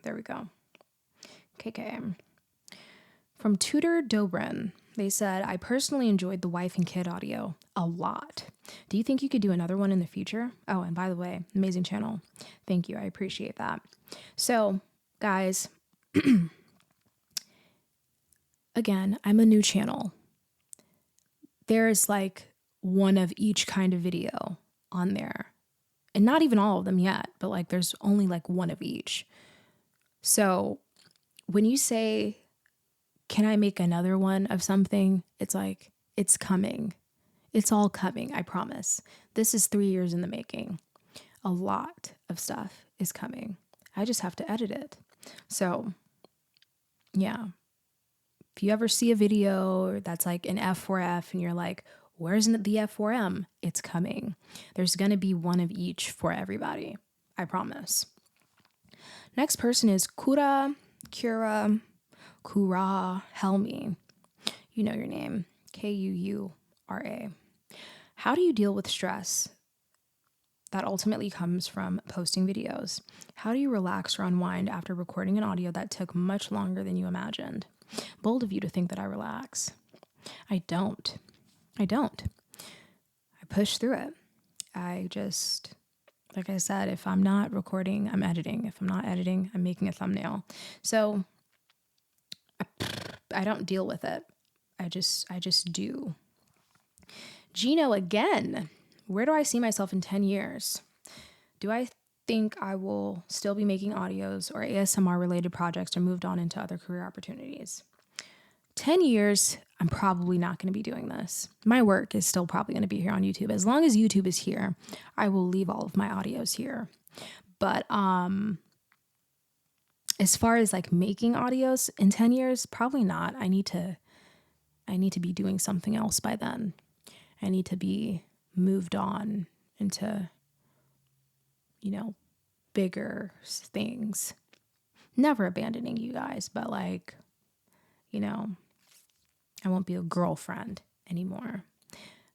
There we go. KK. From Tudor Dobrin, they said, I personally enjoyed the wife and kid audio a lot. Do you think you could do another one in the future? Oh, and by the way, amazing channel. Thank you. I appreciate that. So, guys, again, I'm a new channel. There's like one of each kind of video on there. And not even all of them yet, but like there's only like one of each. So when you say, can I make another one of something? It's like, it's coming. It's all coming, I promise. This is 3 years in the making. A lot of stuff is coming. I just have to edit it. So yeah, if you ever see a video that's like an F4F and you're like, where's the F4M? It's coming. There's going to be one of each for everybody. I promise. Next person is Kura Helmi. You know your name. Kuura. How do you deal with stress that ultimately comes from posting videos? How do you relax or unwind after recording an audio that took much longer than you imagined? Bold of you to think that I relax. I don't. I push through it. I just, like I said, if I'm not recording, I'm editing. If I'm not editing, I'm making a thumbnail. So I don't deal with it. I just do. Geno again. Where do I see myself in 10 years? Do I think I will still be making audios or ASMR related projects or moved on into other career opportunities? 10 years, I'm probably not going to be doing this. My work is still probably going to be here on YouTube. As long as YouTube is here, I will leave all of my audios here. But as far as like making audios in 10 years, probably not. I need to be doing something else by then. I need to be moved on into, bigger things. Never abandoning you guys, but like, I won't be a girlfriend anymore.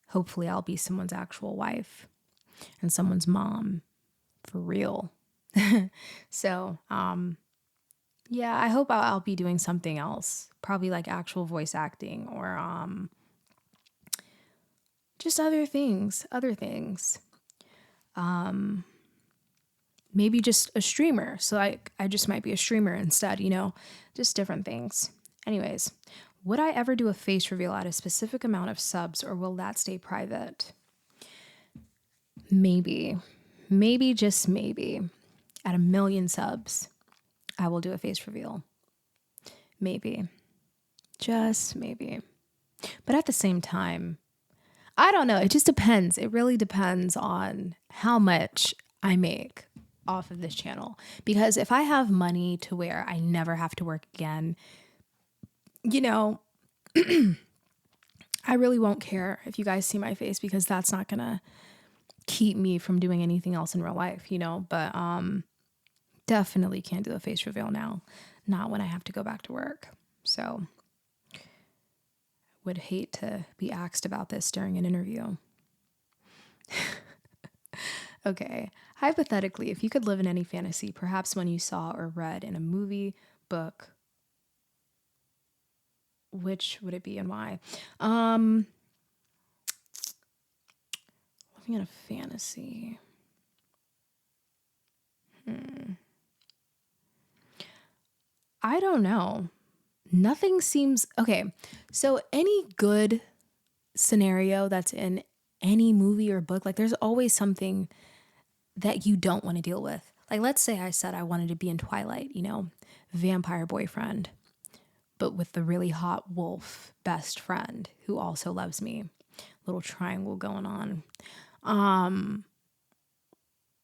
Hopefully I'll be someone's actual wife and someone's mom for real. So, yeah, I hope I'll be doing something else, probably like actual voice acting or just other things. Maybe just a streamer. So I just might be a streamer instead, just different things. Anyways, would I ever do a face reveal at a specific amount of subs or will that stay private? Maybe, just maybe at 1 million subs, I will do a face reveal. Maybe, just maybe. But at the same time, I don't know. It just depends. It really depends on how much I make off of this channel. Because if I have money to where I never have to work again, I really won't care if you guys see my face because that's not going to keep me from doing anything else in real life, but definitely can't do a face reveal now. Not when I have to go back to work. So would hate to be asked about this during an interview. Okay. Hypothetically, if you could live in any fantasy, perhaps one you saw or read in a movie, book, which would it be and why? Living in a fantasy. I don't know. Nothing seems okay. So any good scenario that's in any movie or book, like there's always something that you don't want to deal with. Like let's say I said I wanted to be in Twilight, vampire boyfriend, but with the really hot wolf best friend who also loves me. Little triangle going on.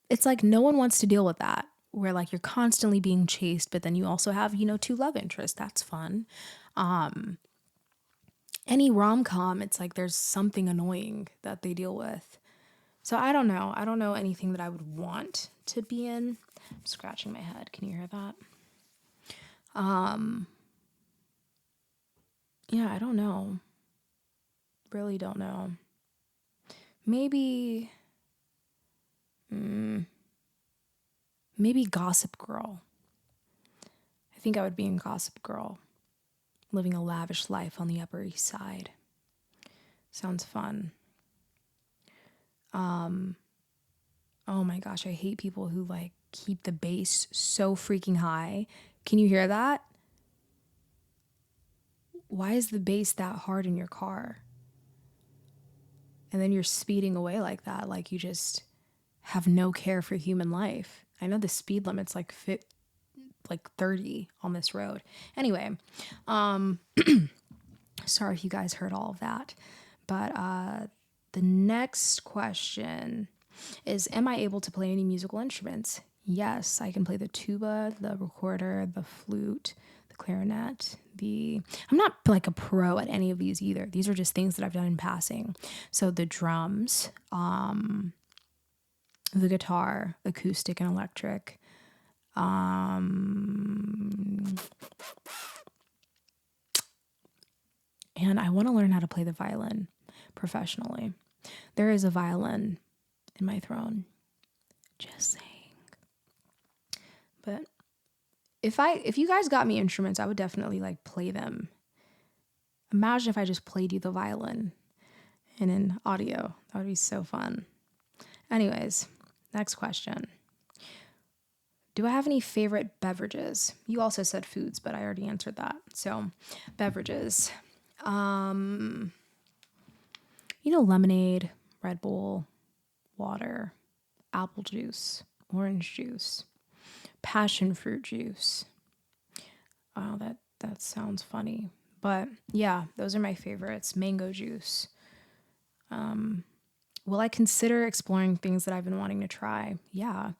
It's like no one wants to deal with that. Where like you're constantly being chased, but then you also have, two love interests. That's fun. Any rom-com, it's like there's something annoying that they deal with. So I don't know. I don't know anything that I would want to be in. I'm scratching my head. Can you hear that? Yeah, I don't know. Really don't know. Maybe Gossip Girl. I think I would be in Gossip Girl, living a lavish life on the Upper East Side. Sounds fun. Oh my gosh, I hate people who like keep the bass so freaking high. Can you hear that? Why is the bass that hard in your car? And then you're speeding away like that, like you just have no care for human life. I know the speed limit's like 30 on this road. Anyway, sorry if you guys heard all of that. But the next question is, am I able to play any musical instruments? Yes, I can play the tuba, the recorder, the flute, the clarinet, I'm not like a pro at any of these either. These are just things that I've done in passing. So the drums, the guitar, acoustic and electric, and I want to learn how to play the violin professionally. There is a violin in my throne. Just saying. But if you guys got me instruments, I would definitely like play them. Imagine if I just played you the violin and in audio. That would be so fun. Anyways, next question. Do I have any favorite beverages? You also said foods, but I already answered that. So, beverages. Lemonade, Red Bull, water, apple juice, orange juice, passion fruit juice. Oh, that sounds funny. But yeah, those are my favorites. Mango juice. Will I consider exploring things that I've been wanting to try? Yeah.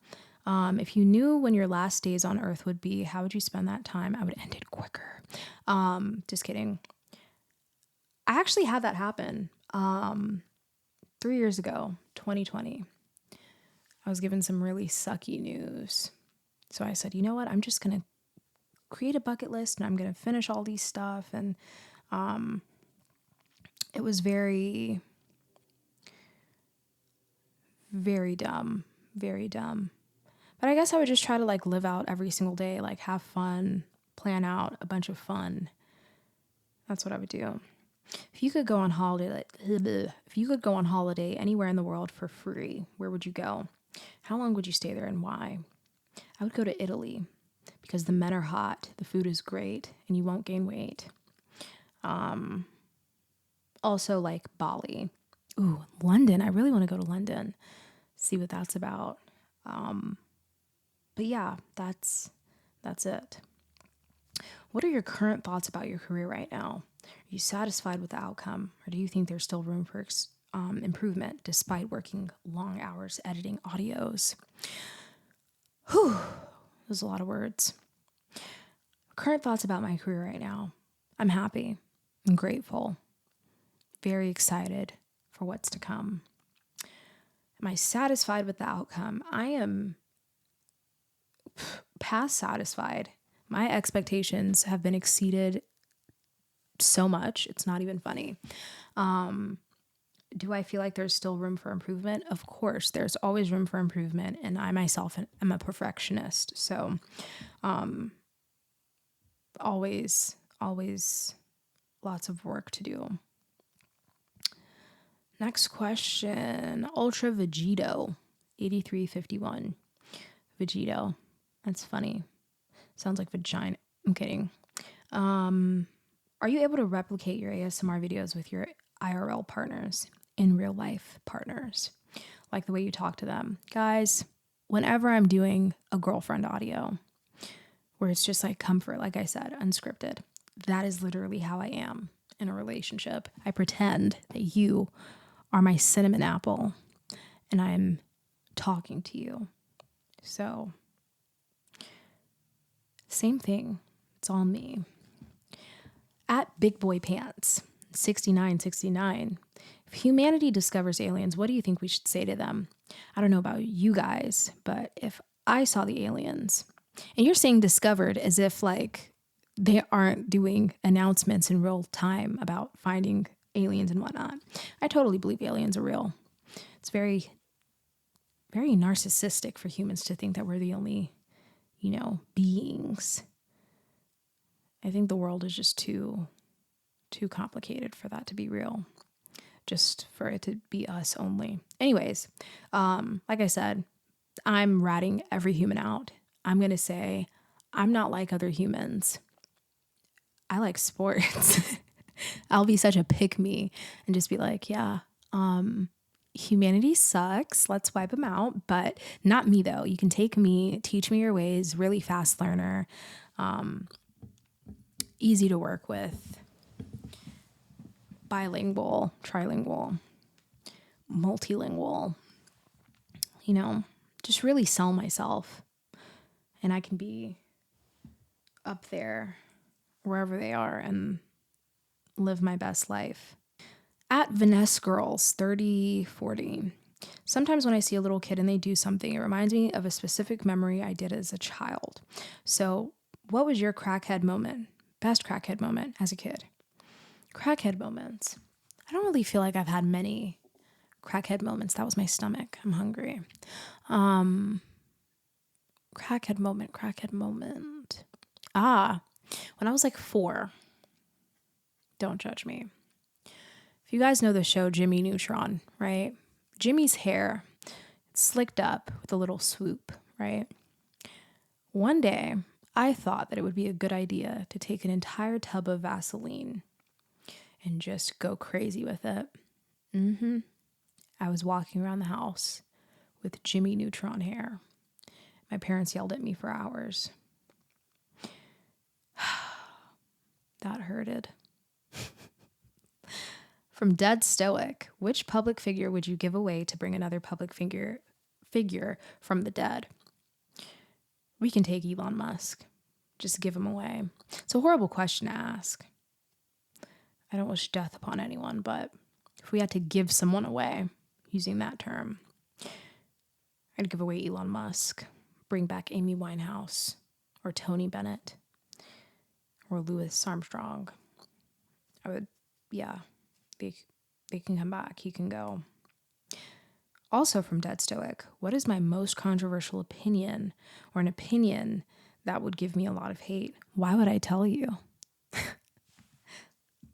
If you knew when your last days on Earth would be, how would you spend that time? I would end it quicker. Just kidding. I actually had that happen 3 years ago, 2020. I was given some really sucky news. So I said, you know what? I'm just going to create a bucket list and I'm going to finish all these stuff. And it was very, very dumb, very dumb. But I guess I would just try to like live out every single day, like have fun, plan out a bunch of fun. That's what I would do. If you could go on holiday anywhere in the world for free, where would you go? How long would you stay there and why? I would go to Italy because the men are hot, the food is great, and you won't gain weight. Also like Bali. Ooh, London. I really want to go to London. See what that's about. But yeah, that's it. What are your current thoughts about your career right now? Are you satisfied with the outcome, or do you think there's still room for improvement despite working long hours editing audios? Whew, there's a lot of words. Current thoughts about my career right now. I'm happy. I'm grateful. Very excited for what's to come. Am I satisfied with the outcome? I am past satisfied. My expectations have been exceeded so much. It's not even funny. Do I feel like there's still room for improvement? Of course, there's always room for improvement. And I myself am a perfectionist. So always lots of work to do. Next question. Ultra Vegito, 8351. Vegito. That's funny. Sounds like vagina. I'm kidding. Are you able to replicate your ASMR videos with your IRL partners, in real life partners? Like the way you talk to them? Guys, whenever I'm doing a girlfriend audio where it's just like comfort, like I said, unscripted, that is literally how I am in a relationship. I pretend that you are my cinnamon apple and I'm talking to you. So, same thing. It's all me. At Big Boy Pants 6969. If humanity discovers aliens, what do you think we should say to them? I don't know about you guys, but if I saw the aliens, and you're saying discovered as if like they aren't doing announcements in real time about finding aliens and whatnot. I totally believe aliens are real. It's very, very narcissistic for humans to think that we're the only, beings. I think the world is just too complicated for that to be real. Just for it to be us only. Anyways, like I said, I'm ratting every human out. I'm going to say I'm not like other humans. I like sports. I'll be such a pick-me and just be like, yeah, humanity sucks. Let's wipe them out. But not me, though. You can take me, teach me your ways, really fast learner, easy to work with, bilingual, trilingual, multilingual, just really sell myself. And I can be up there wherever they are and live my best life. At Vanessa Girls 3040. Sometimes when I see a little kid and they do something, it reminds me of a specific memory I did as a child. So what was your crackhead moment? Best crackhead moment as a kid? Crackhead moments. I don't really feel like I've had many crackhead moments. That was my stomach. I'm hungry. Crackhead moment. When I was like 4. Don't judge me. If you guys know the show Jimmy Neutron, right? Jimmy's hair, it's slicked up with a little swoop, right? One day, I thought that it would be a good idea to take an entire tub of Vaseline and just go crazy with it. I was walking around the house with Jimmy Neutron hair. My parents yelled at me for hours. That hurted. From Dead Stoic, which public figure would you give away to bring another public figure from the dead? We can take Elon Musk. Just give him away. It's a horrible question to ask. I don't wish death upon anyone, but if we had to give someone away, using that term, I'd give away Elon Musk, bring back Amy Winehouse, or Tony Bennett, or Louis Armstrong. They can come back. He can go. Also from Dead Stoic, what is my most controversial opinion, or an opinion that would give me a lot of hate? Why would I tell you?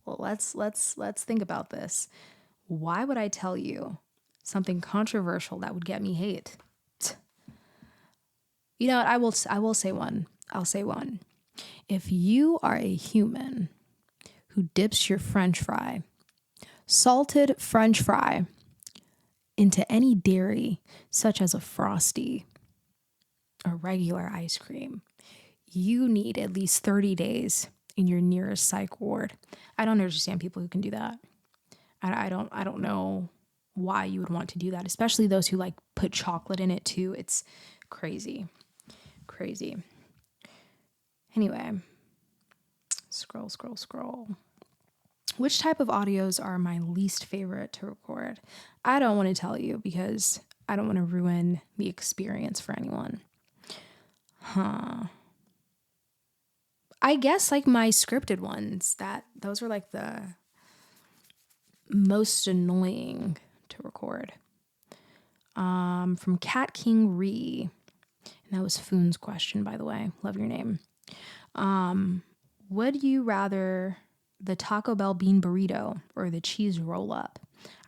Well, let's think about this. Why would I tell you something controversial that would get me hate? You know what? I will say one. I'll say one. If you are a human who dips your French fry, salted French fry, into any dairy, such as a Frosty or regular ice cream, you need at least 30 days in your nearest psych ward. I don't understand people who can do that. I don't know why you would want to do that, especially those who like put chocolate in it too. It's crazy. Anyway, scroll. Which type of audios are my least favorite to record? I don't want to tell you because I don't want to ruin the experience for anyone. I guess like my scripted ones, those were like the most annoying to record. From Cat King Ree. And that was Foon's question, by the way. Love your name. Would you rather the Taco Bell bean burrito or the cheese roll-up?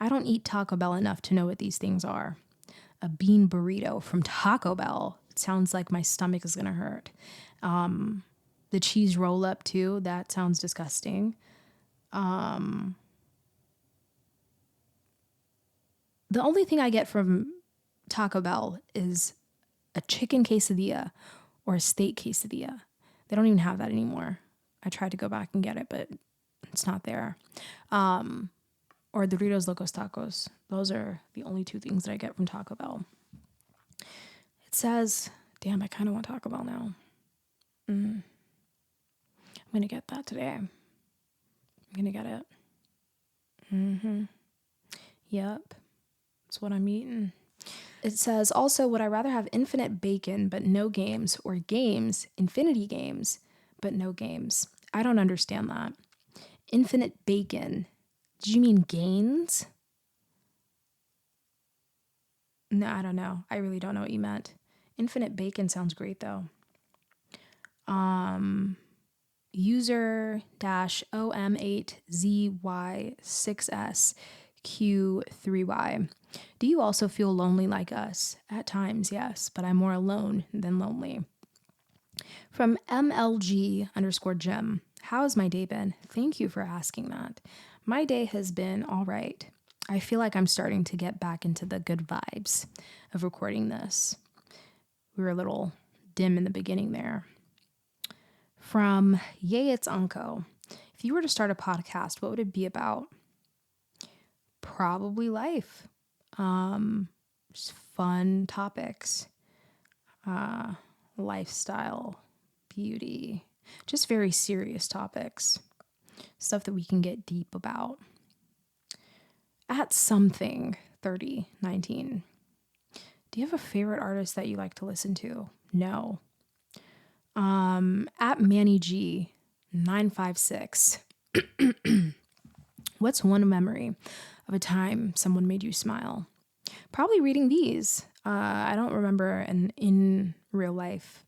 I don't eat Taco Bell enough to know what these things are. A bean burrito from Taco Bell. It sounds like my stomach is going to hurt. The cheese roll up too. That sounds disgusting. The only thing I get from Taco Bell is a chicken quesadilla or a steak quesadilla. They don't even have that anymore. I tried to go back and get it, but it's not there. Or Doritos Locos Tacos. Those are the only two things that I get from Taco Bell. It says, damn, I kind of want Taco Bell now. I'm going to get that today. I'm going to get it. Yep. That's what I'm eating. It says, also, would I rather have infinite bacon but no games, or games, infinity games, but no games? I don't understand that. Infinite bacon. Do you mean gains? No, I don't know. I really don't know what you meant. Infinite bacon sounds great, though. User-OM8ZY6SQ3Y. Do you also feel lonely like us? At times, yes, but I'm more alone than lonely. From MLG_Jim. How has my day been? Thank you for asking that. My day has been all right. I feel like I'm starting to get back into the good vibes of recording this. We were a little dim in the beginning there. From Yay, It's Unco. If you were to start a podcast, what would it be about? Probably life. Just fun topics. Lifestyle, beauty, just very serious topics. Stuff that we can get deep about. At something 3019. Do you have a favorite artist that you like to listen to? No. At Manny G 956. What's one memory of a time someone made you smile? Probably reading these. I don't remember an in real life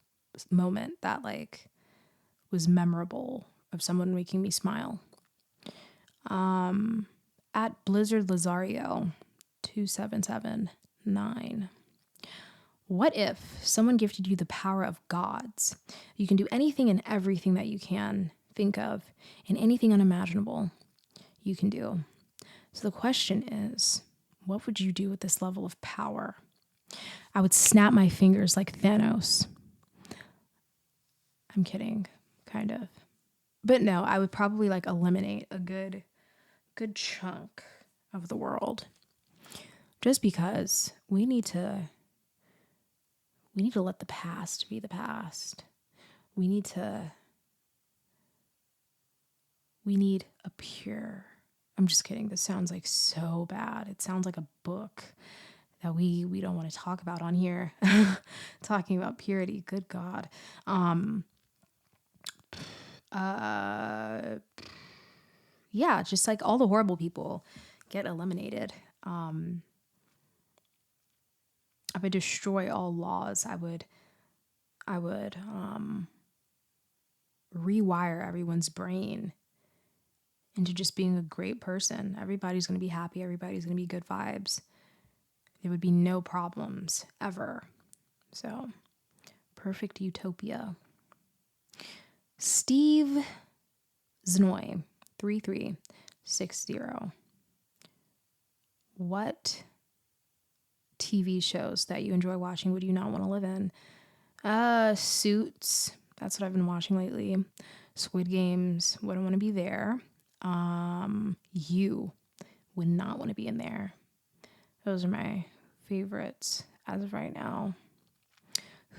moment that like was memorable of someone making me smile. At Blizzard Lazario 2779. What if someone gifted you the power of gods? You can do anything and everything that you can think of, and anything unimaginable you can do. So the question is, what would you do with this level of power? I would snap my fingers like Thanos. I'm kidding, kind of. But no, I would probably like eliminate a good chunk of the world. Just because we need to let the past be the past. We need a pure. I'm just kidding. This sounds like so bad. It sounds like a book that we don't want to talk about on here. Talking about purity. Good God. Yeah, just like all the horrible people get eliminated. I would destroy all laws. I would rewire everyone's brain into just being a great person. Everybody's going to be happy. Everybody's going to be good vibes. There would be no problems ever. So, perfect utopia. Steve Znoy 3360. What TV shows that you enjoy watching would you not want to live in? Suits. That's what I've been watching lately. Squid Games. Wouldn't want to be there. You would not want to be in there. Those are my favorites as of right now.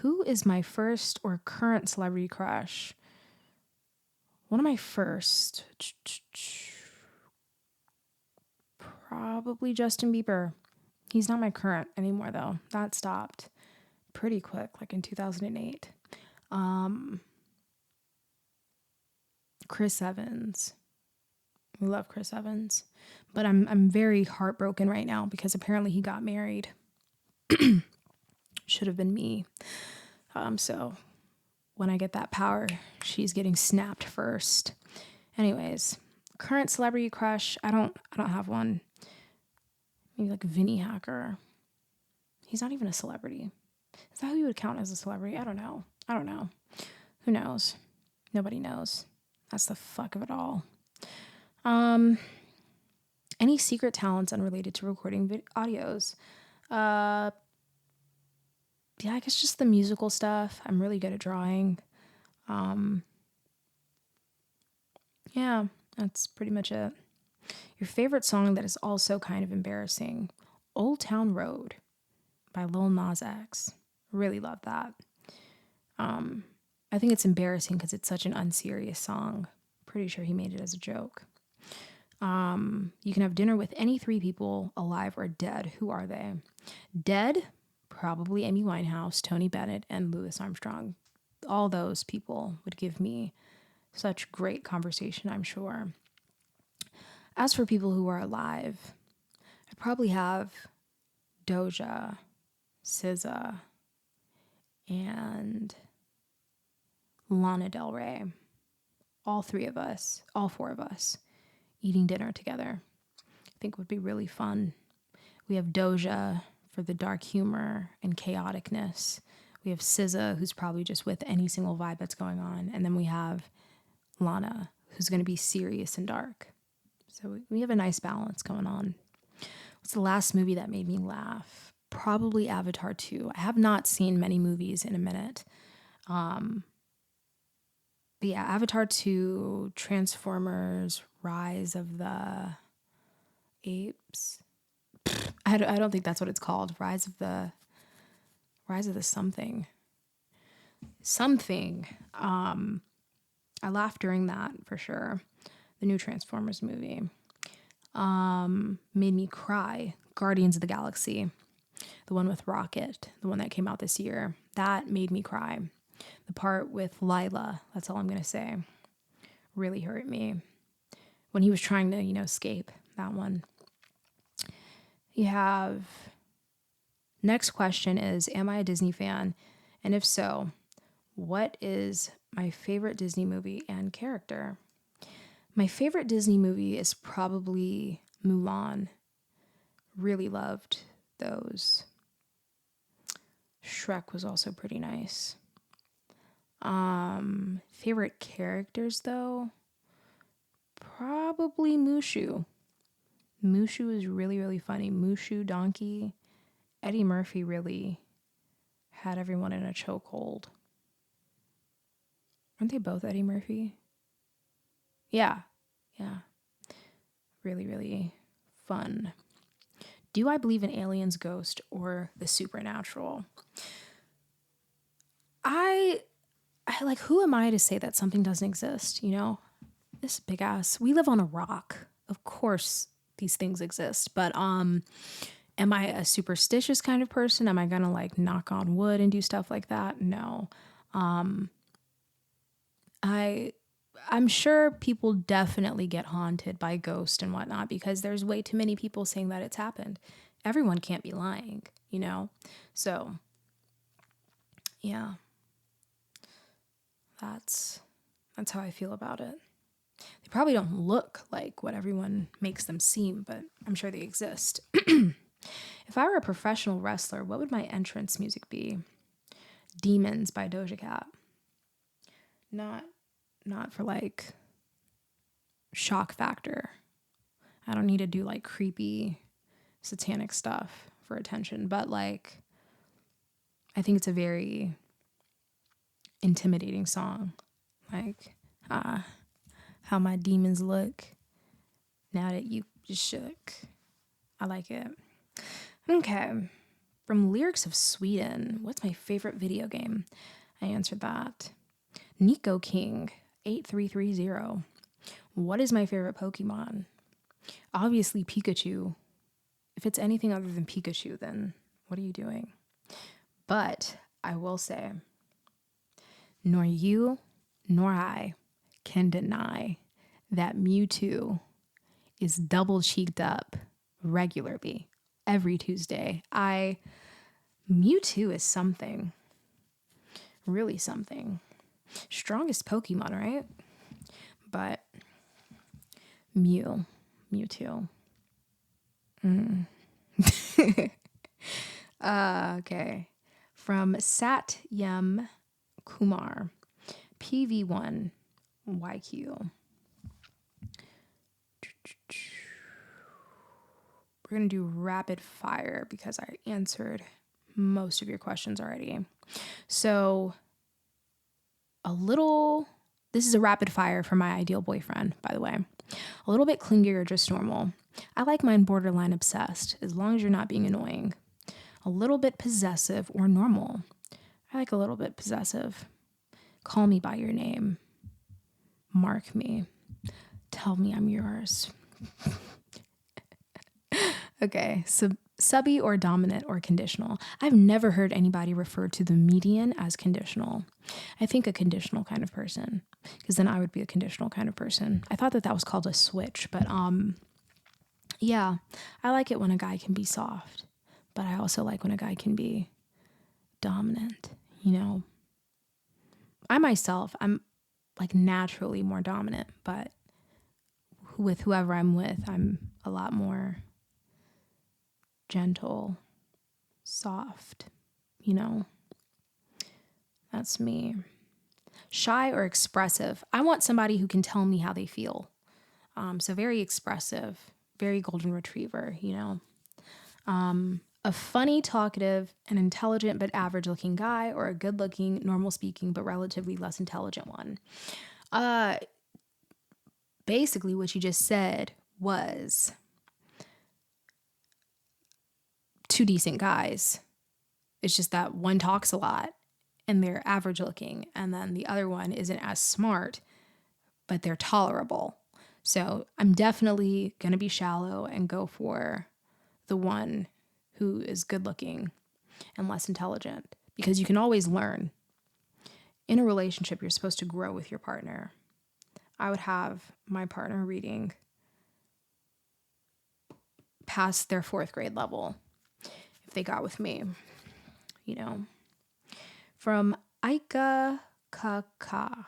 Who is my first or current celebrity crush? One of my first, probably Justin Bieber. He's not my current anymore, though. That stopped pretty quick, like in 2008. Chris Evans. We love Chris Evans. But I'm very heartbroken right now because apparently he got married. Should have been me. So when I get that power, she's getting snapped first. Anyways, current celebrity crush. I don't have one. Maybe like Vinny Hacker. He's not even a celebrity. Is that who you would count as a celebrity? I don't know. Who knows? Nobody knows. That's the fuck of it all. Any secret talents unrelated to recording audios? Yeah, I guess just the musical stuff. I'm really good at drawing. Yeah, that's pretty much it. Your favorite song that is also kind of embarrassing? Old Town Road by Lil Nas X. Really love that. I think it's embarrassing because it's such an unserious song. Pretty sure he made it as a joke. You can have dinner with any 3 people, alive or dead. Who are they? Dead, probably Amy Winehouse, Tony Bennett, and Louis Armstrong. All those people would give me such great conversation, I'm sure. As for people who are alive, I'd probably have Doja, SZA, and Lana Del Rey. All 3 of us, all 4 of us, eating dinner together. I think would be really fun. We have Doja for the dark humor and chaoticness. We have SZA, who's probably just with any single vibe that's going on. And then we have Lana, who's going to be serious and dark. So we have a nice balance going on. What's the last movie that made me laugh? Probably Avatar 2. I have not seen many movies in a minute. But yeah, Avatar 2, Transformers, Rise of the Apes. I don't think that's what it's called. Rise of the something. Something. I laughed during that for sure. The new Transformers movie. Made me cry. Guardians of the Galaxy. The one with Rocket. The one that came out this year. That made me cry. The part with Lila, that's all I'm going to say, really hurt me. When he was trying to, escape, that one. You have, next question is, am I a Disney fan? And if so, what is my favorite Disney movie and character? My favorite Disney movie is probably Mulan. Really loved those. Shrek was also pretty nice. Favorite characters though? Probably Mushu. Mushu is really, really funny. Mushu, Donkey, Eddie Murphy really had everyone in a chokehold. Aren't they both Eddie Murphy? Yeah. Really, really fun. Do I believe in aliens, ghosts, or the supernatural? I like, who am I to say that something doesn't exist, This big ass, we live on a rock. Of course these things exist, but am I a superstitious kind of person? Am I gonna like knock on wood and do stuff like that? No. I'm sure people definitely get haunted by ghosts and whatnot because there's way too many people saying that it's happened. Everyone can't be lying, So, yeah. That's how I feel about it. They probably don't look like what everyone makes them seem, but I'm sure they exist. If I were a professional wrestler, what would my entrance music be? Demons by Doja Cat. Not for like shock factor. I don't need to do like creepy satanic stuff for attention, but like I think it's a very intimidating song. Like, how my demons look now that you just shook. I like it. Okay. From Lyrics of Sweden, what's my favorite video game? I answered that. Nico King 8330. What is my favorite Pokemon? Obviously Pikachu. If it's anything other than Pikachu, then what are you doing? But I will say, nor you nor I can deny that Mewtwo is double cheeked up regularly every Tuesday. Mewtwo is something. Really something. Strongest Pokemon, right? But Mewtwo. Okay. From Satyam Kumar. PV1. YQ. We're going to do rapid fire because I answered most of your questions already. So this is a rapid fire for my ideal boyfriend, by the way. A little bit clingy or just normal. I like mine borderline obsessed, as long as you're not being annoying. A little bit possessive or normal. I like a little bit possessive. Call me by your name. Mark me. Tell me I'm yours. Okay, so subby or dominant or conditional. I've never heard anybody refer to the median as conditional. I think a conditional kind of person, because then I would be a conditional kind of person. I thought that was called a switch, but yeah, I like it when a guy can be soft, but I also like when a guy can be dominant, you know. I'm like naturally more dominant, but with whoever I'm with, I'm a lot more gentle, soft, you know. That's me. Shy or expressive. I want somebody who can tell me how they feel. So very expressive, very golden retriever, you know. A funny, talkative, and intelligent but average looking guy, or a good looking, normal speaking, but relatively less intelligent one. Basically what you just said was two decent guys. It's just that one talks a lot and they're average looking, and then the other one isn't as smart, but they're tolerable. So I'm definitely going to be shallow and go for the one who is good looking and less intelligent, because you can always learn. In a relationship, you're supposed to grow with your partner. I would have my partner reading past their 4th grade level if they got with me, you know. From Aika Kaka.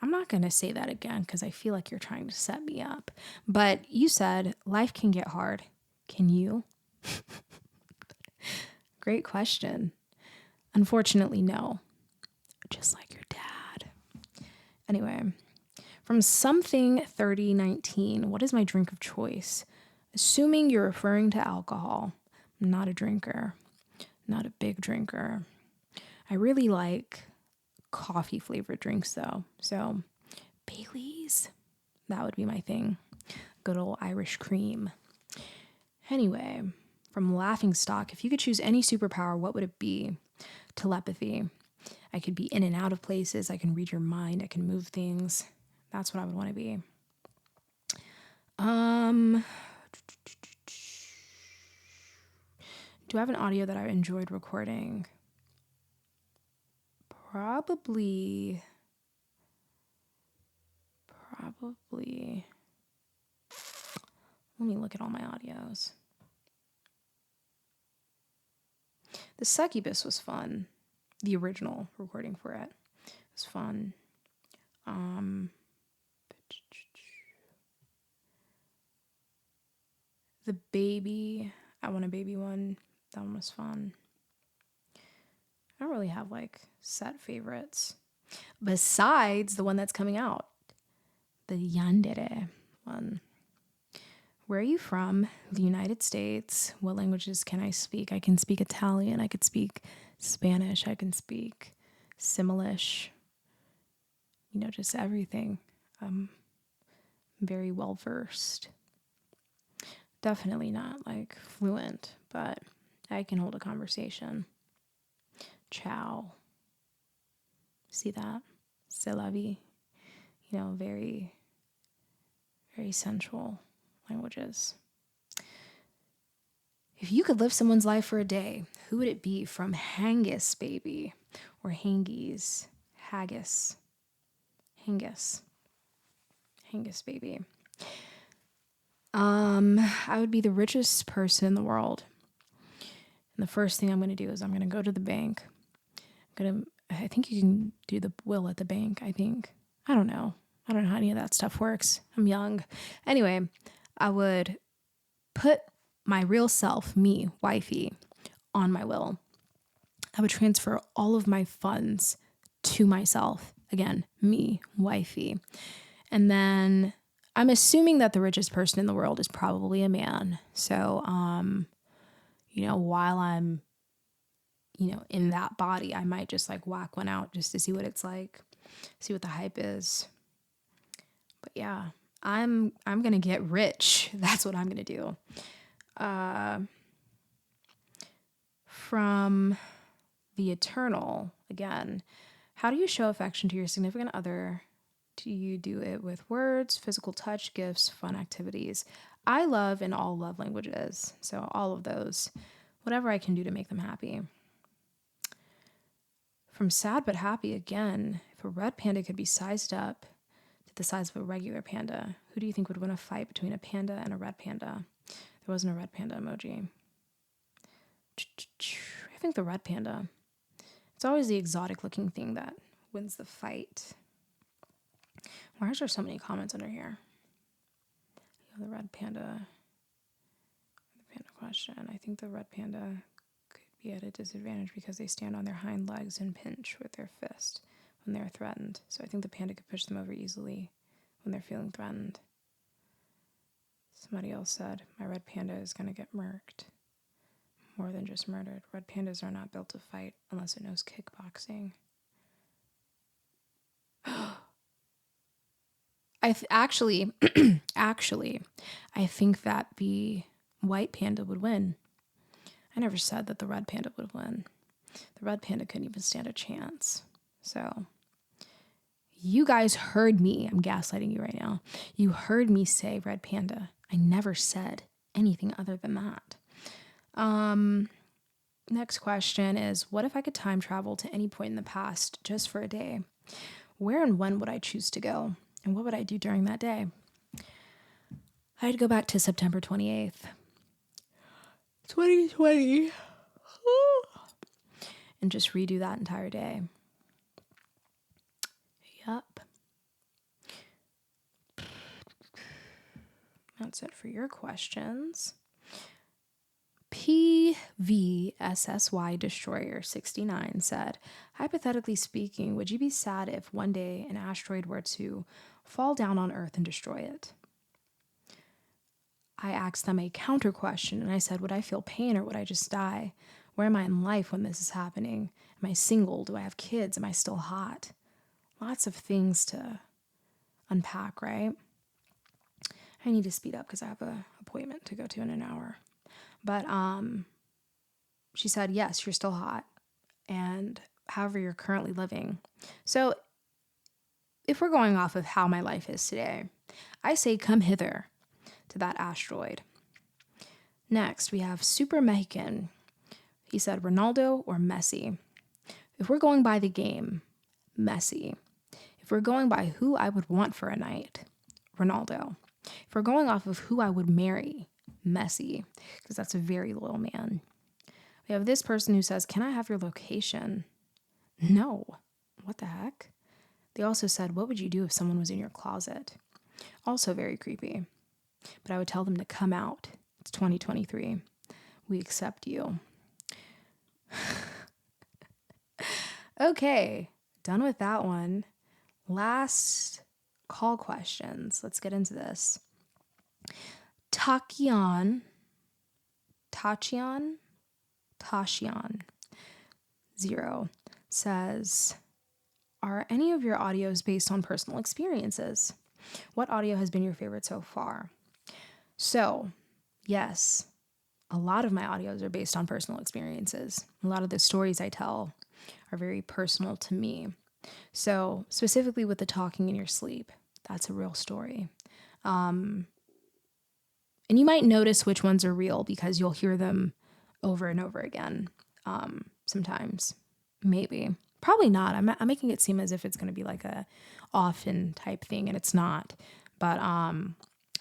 I'm not going to say that again because I feel like you're trying to set me up. But you said life can get hard. Can you? Great question. Unfortunately, no. Just like your dad. Anyway, from something 3019, what is my drink of choice? Assuming you're referring to alcohol. I'm not a drinker. Not a big drinker. I really like coffee flavored drinks though. So Bailey's, that would be my thing. Good old Irish cream. Anyway, from Laughing Stock, if you could choose any superpower, what would it be? Telepathy. I could be in and out of places. I can read your mind. I can move things. That's what I would want to be. Do I have an audio that I enjoyed recording? Probably. Let me look at all my audios. The Succubus was fun. The original recording for it was fun. The baby, I Want a Baby one, that one was fun. I don't really have like set favorites besides the one that's coming out, the Yandere one. Where are you from? The United States. What languages can I speak? I can speak Italian. I could speak Spanish. I can speak Simlish. You know, just everything. Very well versed. Definitely not like fluent, but I can hold a conversation. Ciao. See that? C'est la vie. You know, very, very sensual languages. If you could live someone's life for a day, who would it be? From Hangus Baby or Hangies? Haggis Baby. I would be the richest person in the world. And the first thing I'm going to do is I'm going to go to the bank. I think you can do the will at the bank, I think. I don't know how any of that stuff works. I'm young. Anyway, I would put my real self, me, Wifey, on my will. I would transfer all of my funds to myself Again, me, Wifey. And then I'm assuming that the richest person in the world is probably a man. So, while I'm, in that body, I might just like whack one out just to see what it's like, see what the hype is. But yeah, I'm going to get rich. That's what I'm going to do. From The Eternal, again, how do you show affection to your significant other? Do you do it with words, physical touch, gifts, fun activities? I love in all love languages. So all of those, whatever I can do to make them happy. From Sad But Happy, again, if a red panda could be sized up to the size of a regular panda, who do you think would win a fight between a panda and a red panda? There wasn't a red panda emoji. I think the red panda. It's always the exotic looking thing that wins the fight. Why is there so many comments under here? The red panda. The panda question. I think the red panda could be at a disadvantage because they stand on their hind legs and pinch with their fist when they're threatened. So I think the panda could push them over easily when they're feeling threatened. Somebody else said, my red panda is going to get murked. More than just murdered. Red pandas are not built to fight unless it knows kickboxing. Actually, I think that the white panda would win. I never said that the red panda would win. The red panda couldn't even stand a chance. So, you guys heard me. I'm gaslighting you right now. You heard me say red panda. I never said anything other than that. Next question is, what if I could time travel to any point in the past just for a day? Where and when would I choose to go? And what would I do during that day? I'd go back to September 28th, 2020, and just redo that entire day. Yup. That's it for your questions. PVSSY Destroyer 69 said, hypothetically speaking, would you be sad if one day an asteroid were to fall down on Earth and destroy it? I asked them a counter question and I said, would I feel pain or would I just die? Where am I in life when this is happening? Am I single? Do I have kids? Am I still hot? Lots of things to unpack, right? I need to speed up because I have an appointment to go to in an hour. But she said, yes, you're still hot. And however you're currently living. So if we're going off of how my life is today, I say come hither to that asteroid. Next, we have Super Mexican. He said Ronaldo or Messi. If we're going by the game, Messi. If we're going by who I would want for a night, Ronaldo. If we're going off of who I would marry, Messi, because that's a very loyal man. We have this person who says, can I have your location? No. What the heck? They also said, what would you do if someone was in your closet? Also very creepy. But I would tell them to come out. It's 2023. We accept you. Okay, done with that one. Last call questions. Let's get into this. Tashian 0 says, are any of your audios based on personal experiences? What audio has been your favorite so far? So, yes, a lot of my audios are based on personal experiences. A lot of the stories I tell are very personal to me. So, specifically with the talking in your sleep, that's a real story. And you might notice which ones are real because you'll hear them over and over again. Sometimes, maybe, probably not. I'm making it seem as if it's going to be like a often type thing, and it's not. But I'm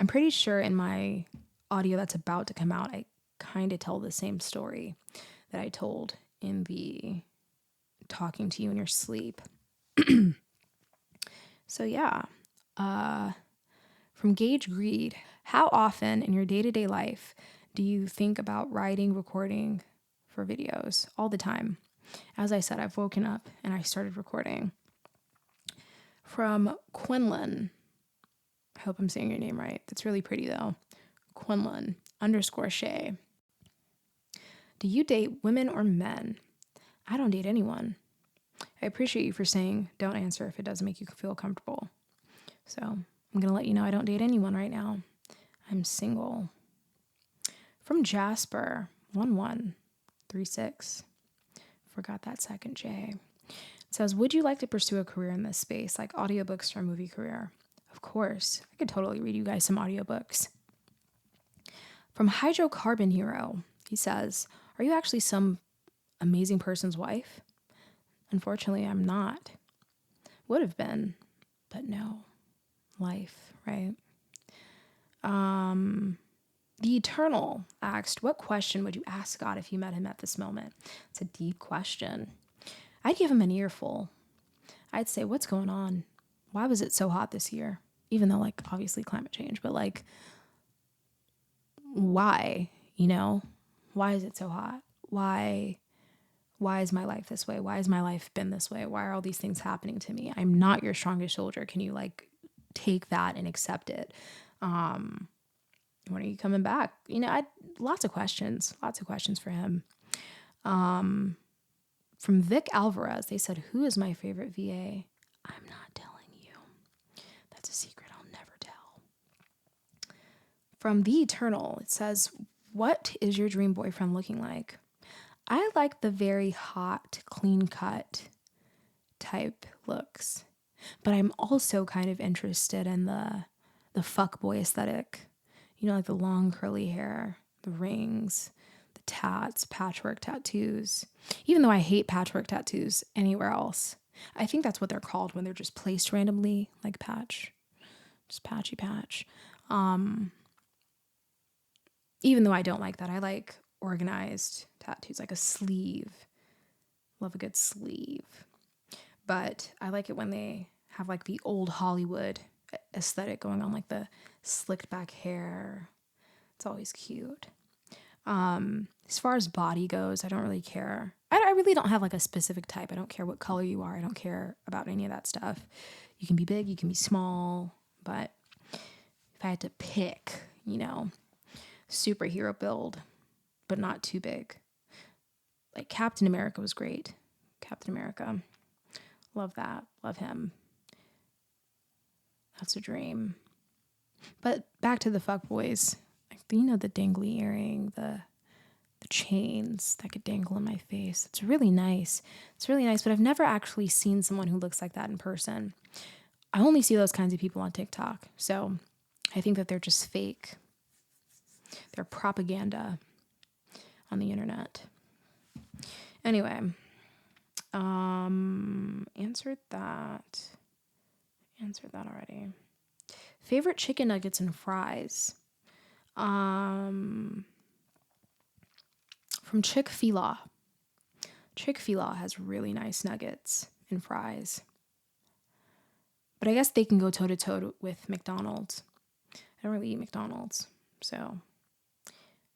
pretty sure in my audio that's about to come out, I kind of tell the same story that I told in the talking to you in your sleep. So yeah. From Gage Greed, how often in your day-to-day life do you think about writing, recording for videos? All the time. As I said, I've woken up and I started recording. From Quinlan. I hope I'm saying your name right. That's really pretty though. Quinlan _Shay. Do you date women or men? I don't date anyone. I appreciate you for saying don't answer if it doesn't make you feel comfortable. So I'm going to let you know I don't date anyone right now. I'm single. From Jasper 1136. Forgot that second J. It says, would you like to pursue a career in this space, like audiobooks or a movie career? Of course. I could totally read you guys some audiobooks. From Hydrocarbon Hero, he says, are you actually some amazing person's wife? Unfortunately, I'm not. Would have been, but no. Life, right? The Eternal asked, what question would you ask God if you met him at this moment? It's a deep question. I'd give him an earful. I'd say, what's going on? Why was it so hot this year? Even though, like, obviously climate change, but like, why? You know, why is it so hot? Why is my life this way? Why has my life been this way? Why are all these things happening to me? I'm not your strongest soldier. Can you like take that and accept it? When are you coming back? You know, lots of questions for him. From Vic Alvarez, they said, who is my favorite VA? I'm not telling you. That's a secret I'll never tell. From The Eternal, it says, what is your dream boyfriend looking like? I like the very hot, clean-cut type looks, but I'm also kind of interested in the fuckboy aesthetic. You know, like the long curly hair, the rings, the tats, patchwork tattoos. Even though I hate patchwork tattoos anywhere else, I think that's what they're called when they're just placed randomly, like patch, just patchy patch. Even though I don't like that, I like organized tattoos, like a sleeve. Love a good sleeve. But I like it when they have like the old Hollywood aesthetic going on, like the slicked back hair. It's always cute. As far as body goes, I don't really care. I really don't have like a specific type. I don't care what color you are. I don't care about any of that stuff. You can be big, you can be small, but if I had to pick, you know, superhero build, but not too big. Like Captain America was great. Captain America. Love that. Love him. That's a dream. But back to the fuckboys. Like, you know, the dangly earring, the chains that could dangle in my face. It's really nice. It's really nice, but I've never actually seen someone who looks like that in person. I only see those kinds of people on TikTok. So I think that they're just fake. They're propaganda on the internet. Anyway, answered that already. Favorite chicken nuggets and fries. From Chick-fil-A. Chick-fil-A has really nice nuggets and fries. But I guess they can go toe-to-toe with McDonald's. I don't really eat McDonald's, so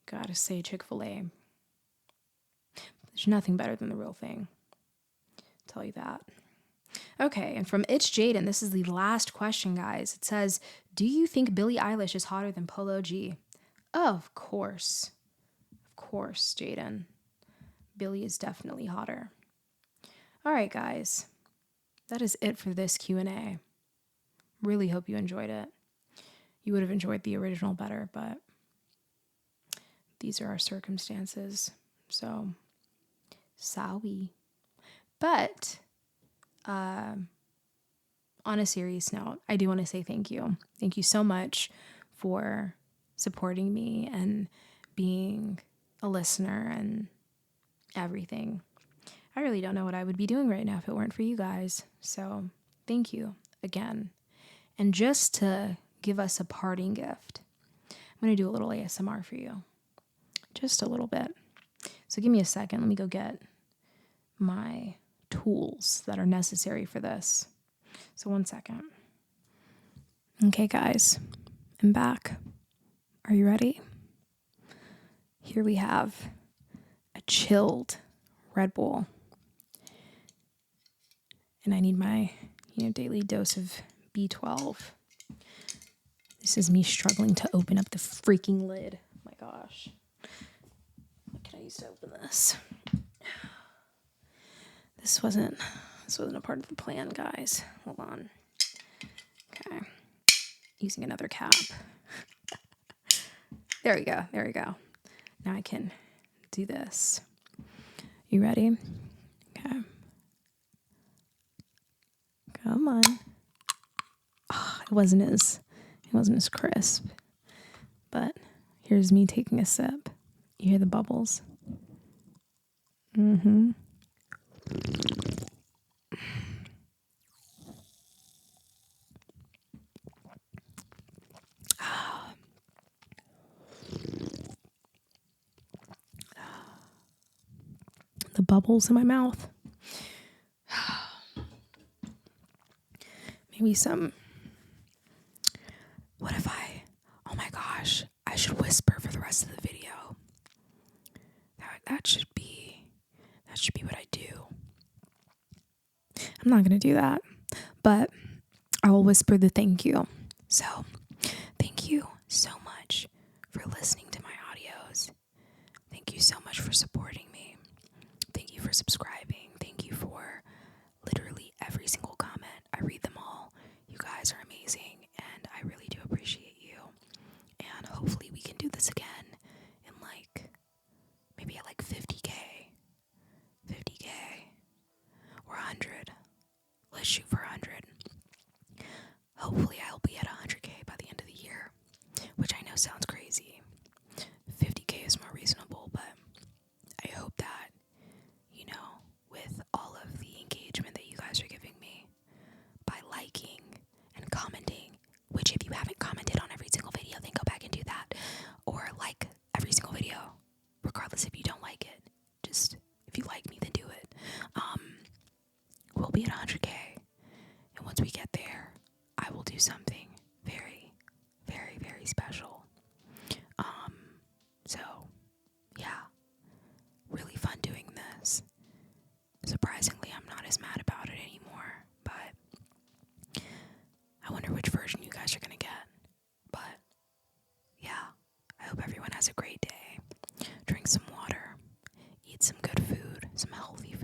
gotta say Chick-fil-A. There's nothing better than the real thing. I'll tell you that. Okay, and from It's Jaden, this is the last question, guys. It says, do you think Billie Eilish is hotter than Polo G? Of course. Of course, Jaden. Billie is definitely hotter. All right, guys. That is it for this Q&A. Really hope you enjoyed it. You would have enjoyed the original better, but these are our circumstances. So, sorry. But on a serious note, I do want to say thank you. Thank you so much for supporting me and being a listener and everything. I really don't know what I would be doing right now if it weren't for you guys. So thank you again. And just to give us a parting gift, I'm going to do a little ASMR for you. Just a little bit. So give me a second. Let me go get my tools that are necessary for this. So 1 second. Okay, guys, I'm back. Are you ready? Here we have a chilled Red Bull. And I need my daily dose of B12. This is me struggling to open up the freaking lid. Oh my gosh. What can I use to open this? This wasn't a part of the plan, guys. Hold on. Okay. Using another cap. There we go. Now I can do this. You ready? Okay. Come on. Oh, it wasn't as crisp. But here's me taking a sip. You hear the bubbles? Mm-hmm. The bubbles in my mouth. Maybe some. What if oh my gosh, I should whisper for the rest of the video. That should be what I do. I'm not going to do that, but I will whisper the thank you. So, thank you so much for listening to my audios. Thank you so much for supporting me. Thank you for subscribing. Thank you for literally every single comment. I read them all. You guys are amazing, and I really do appreciate you. And hopefully we can do this again in maybe at 50K or 100. Let's shoot for 100. Hopefully I'll be at 100K by the end of the year, which I know sounds crazy. 50K is more reasonable, but I hope that, with all of the engagement that you guys are giving me by liking and commenting, which if you haven't commented on every single video, then go back and do that, or like every single video, regardless if you don't like it. Just, if you like me, then do it. We'll be at 100K, and once we get there, I will do something very, very, very special. So, yeah, really fun doing this. Surprisingly, I'm not as mad about it anymore, but I wonder which version you guys are going to get. But, yeah, I hope everyone has a great day. Drink some water, eat some good food, some healthy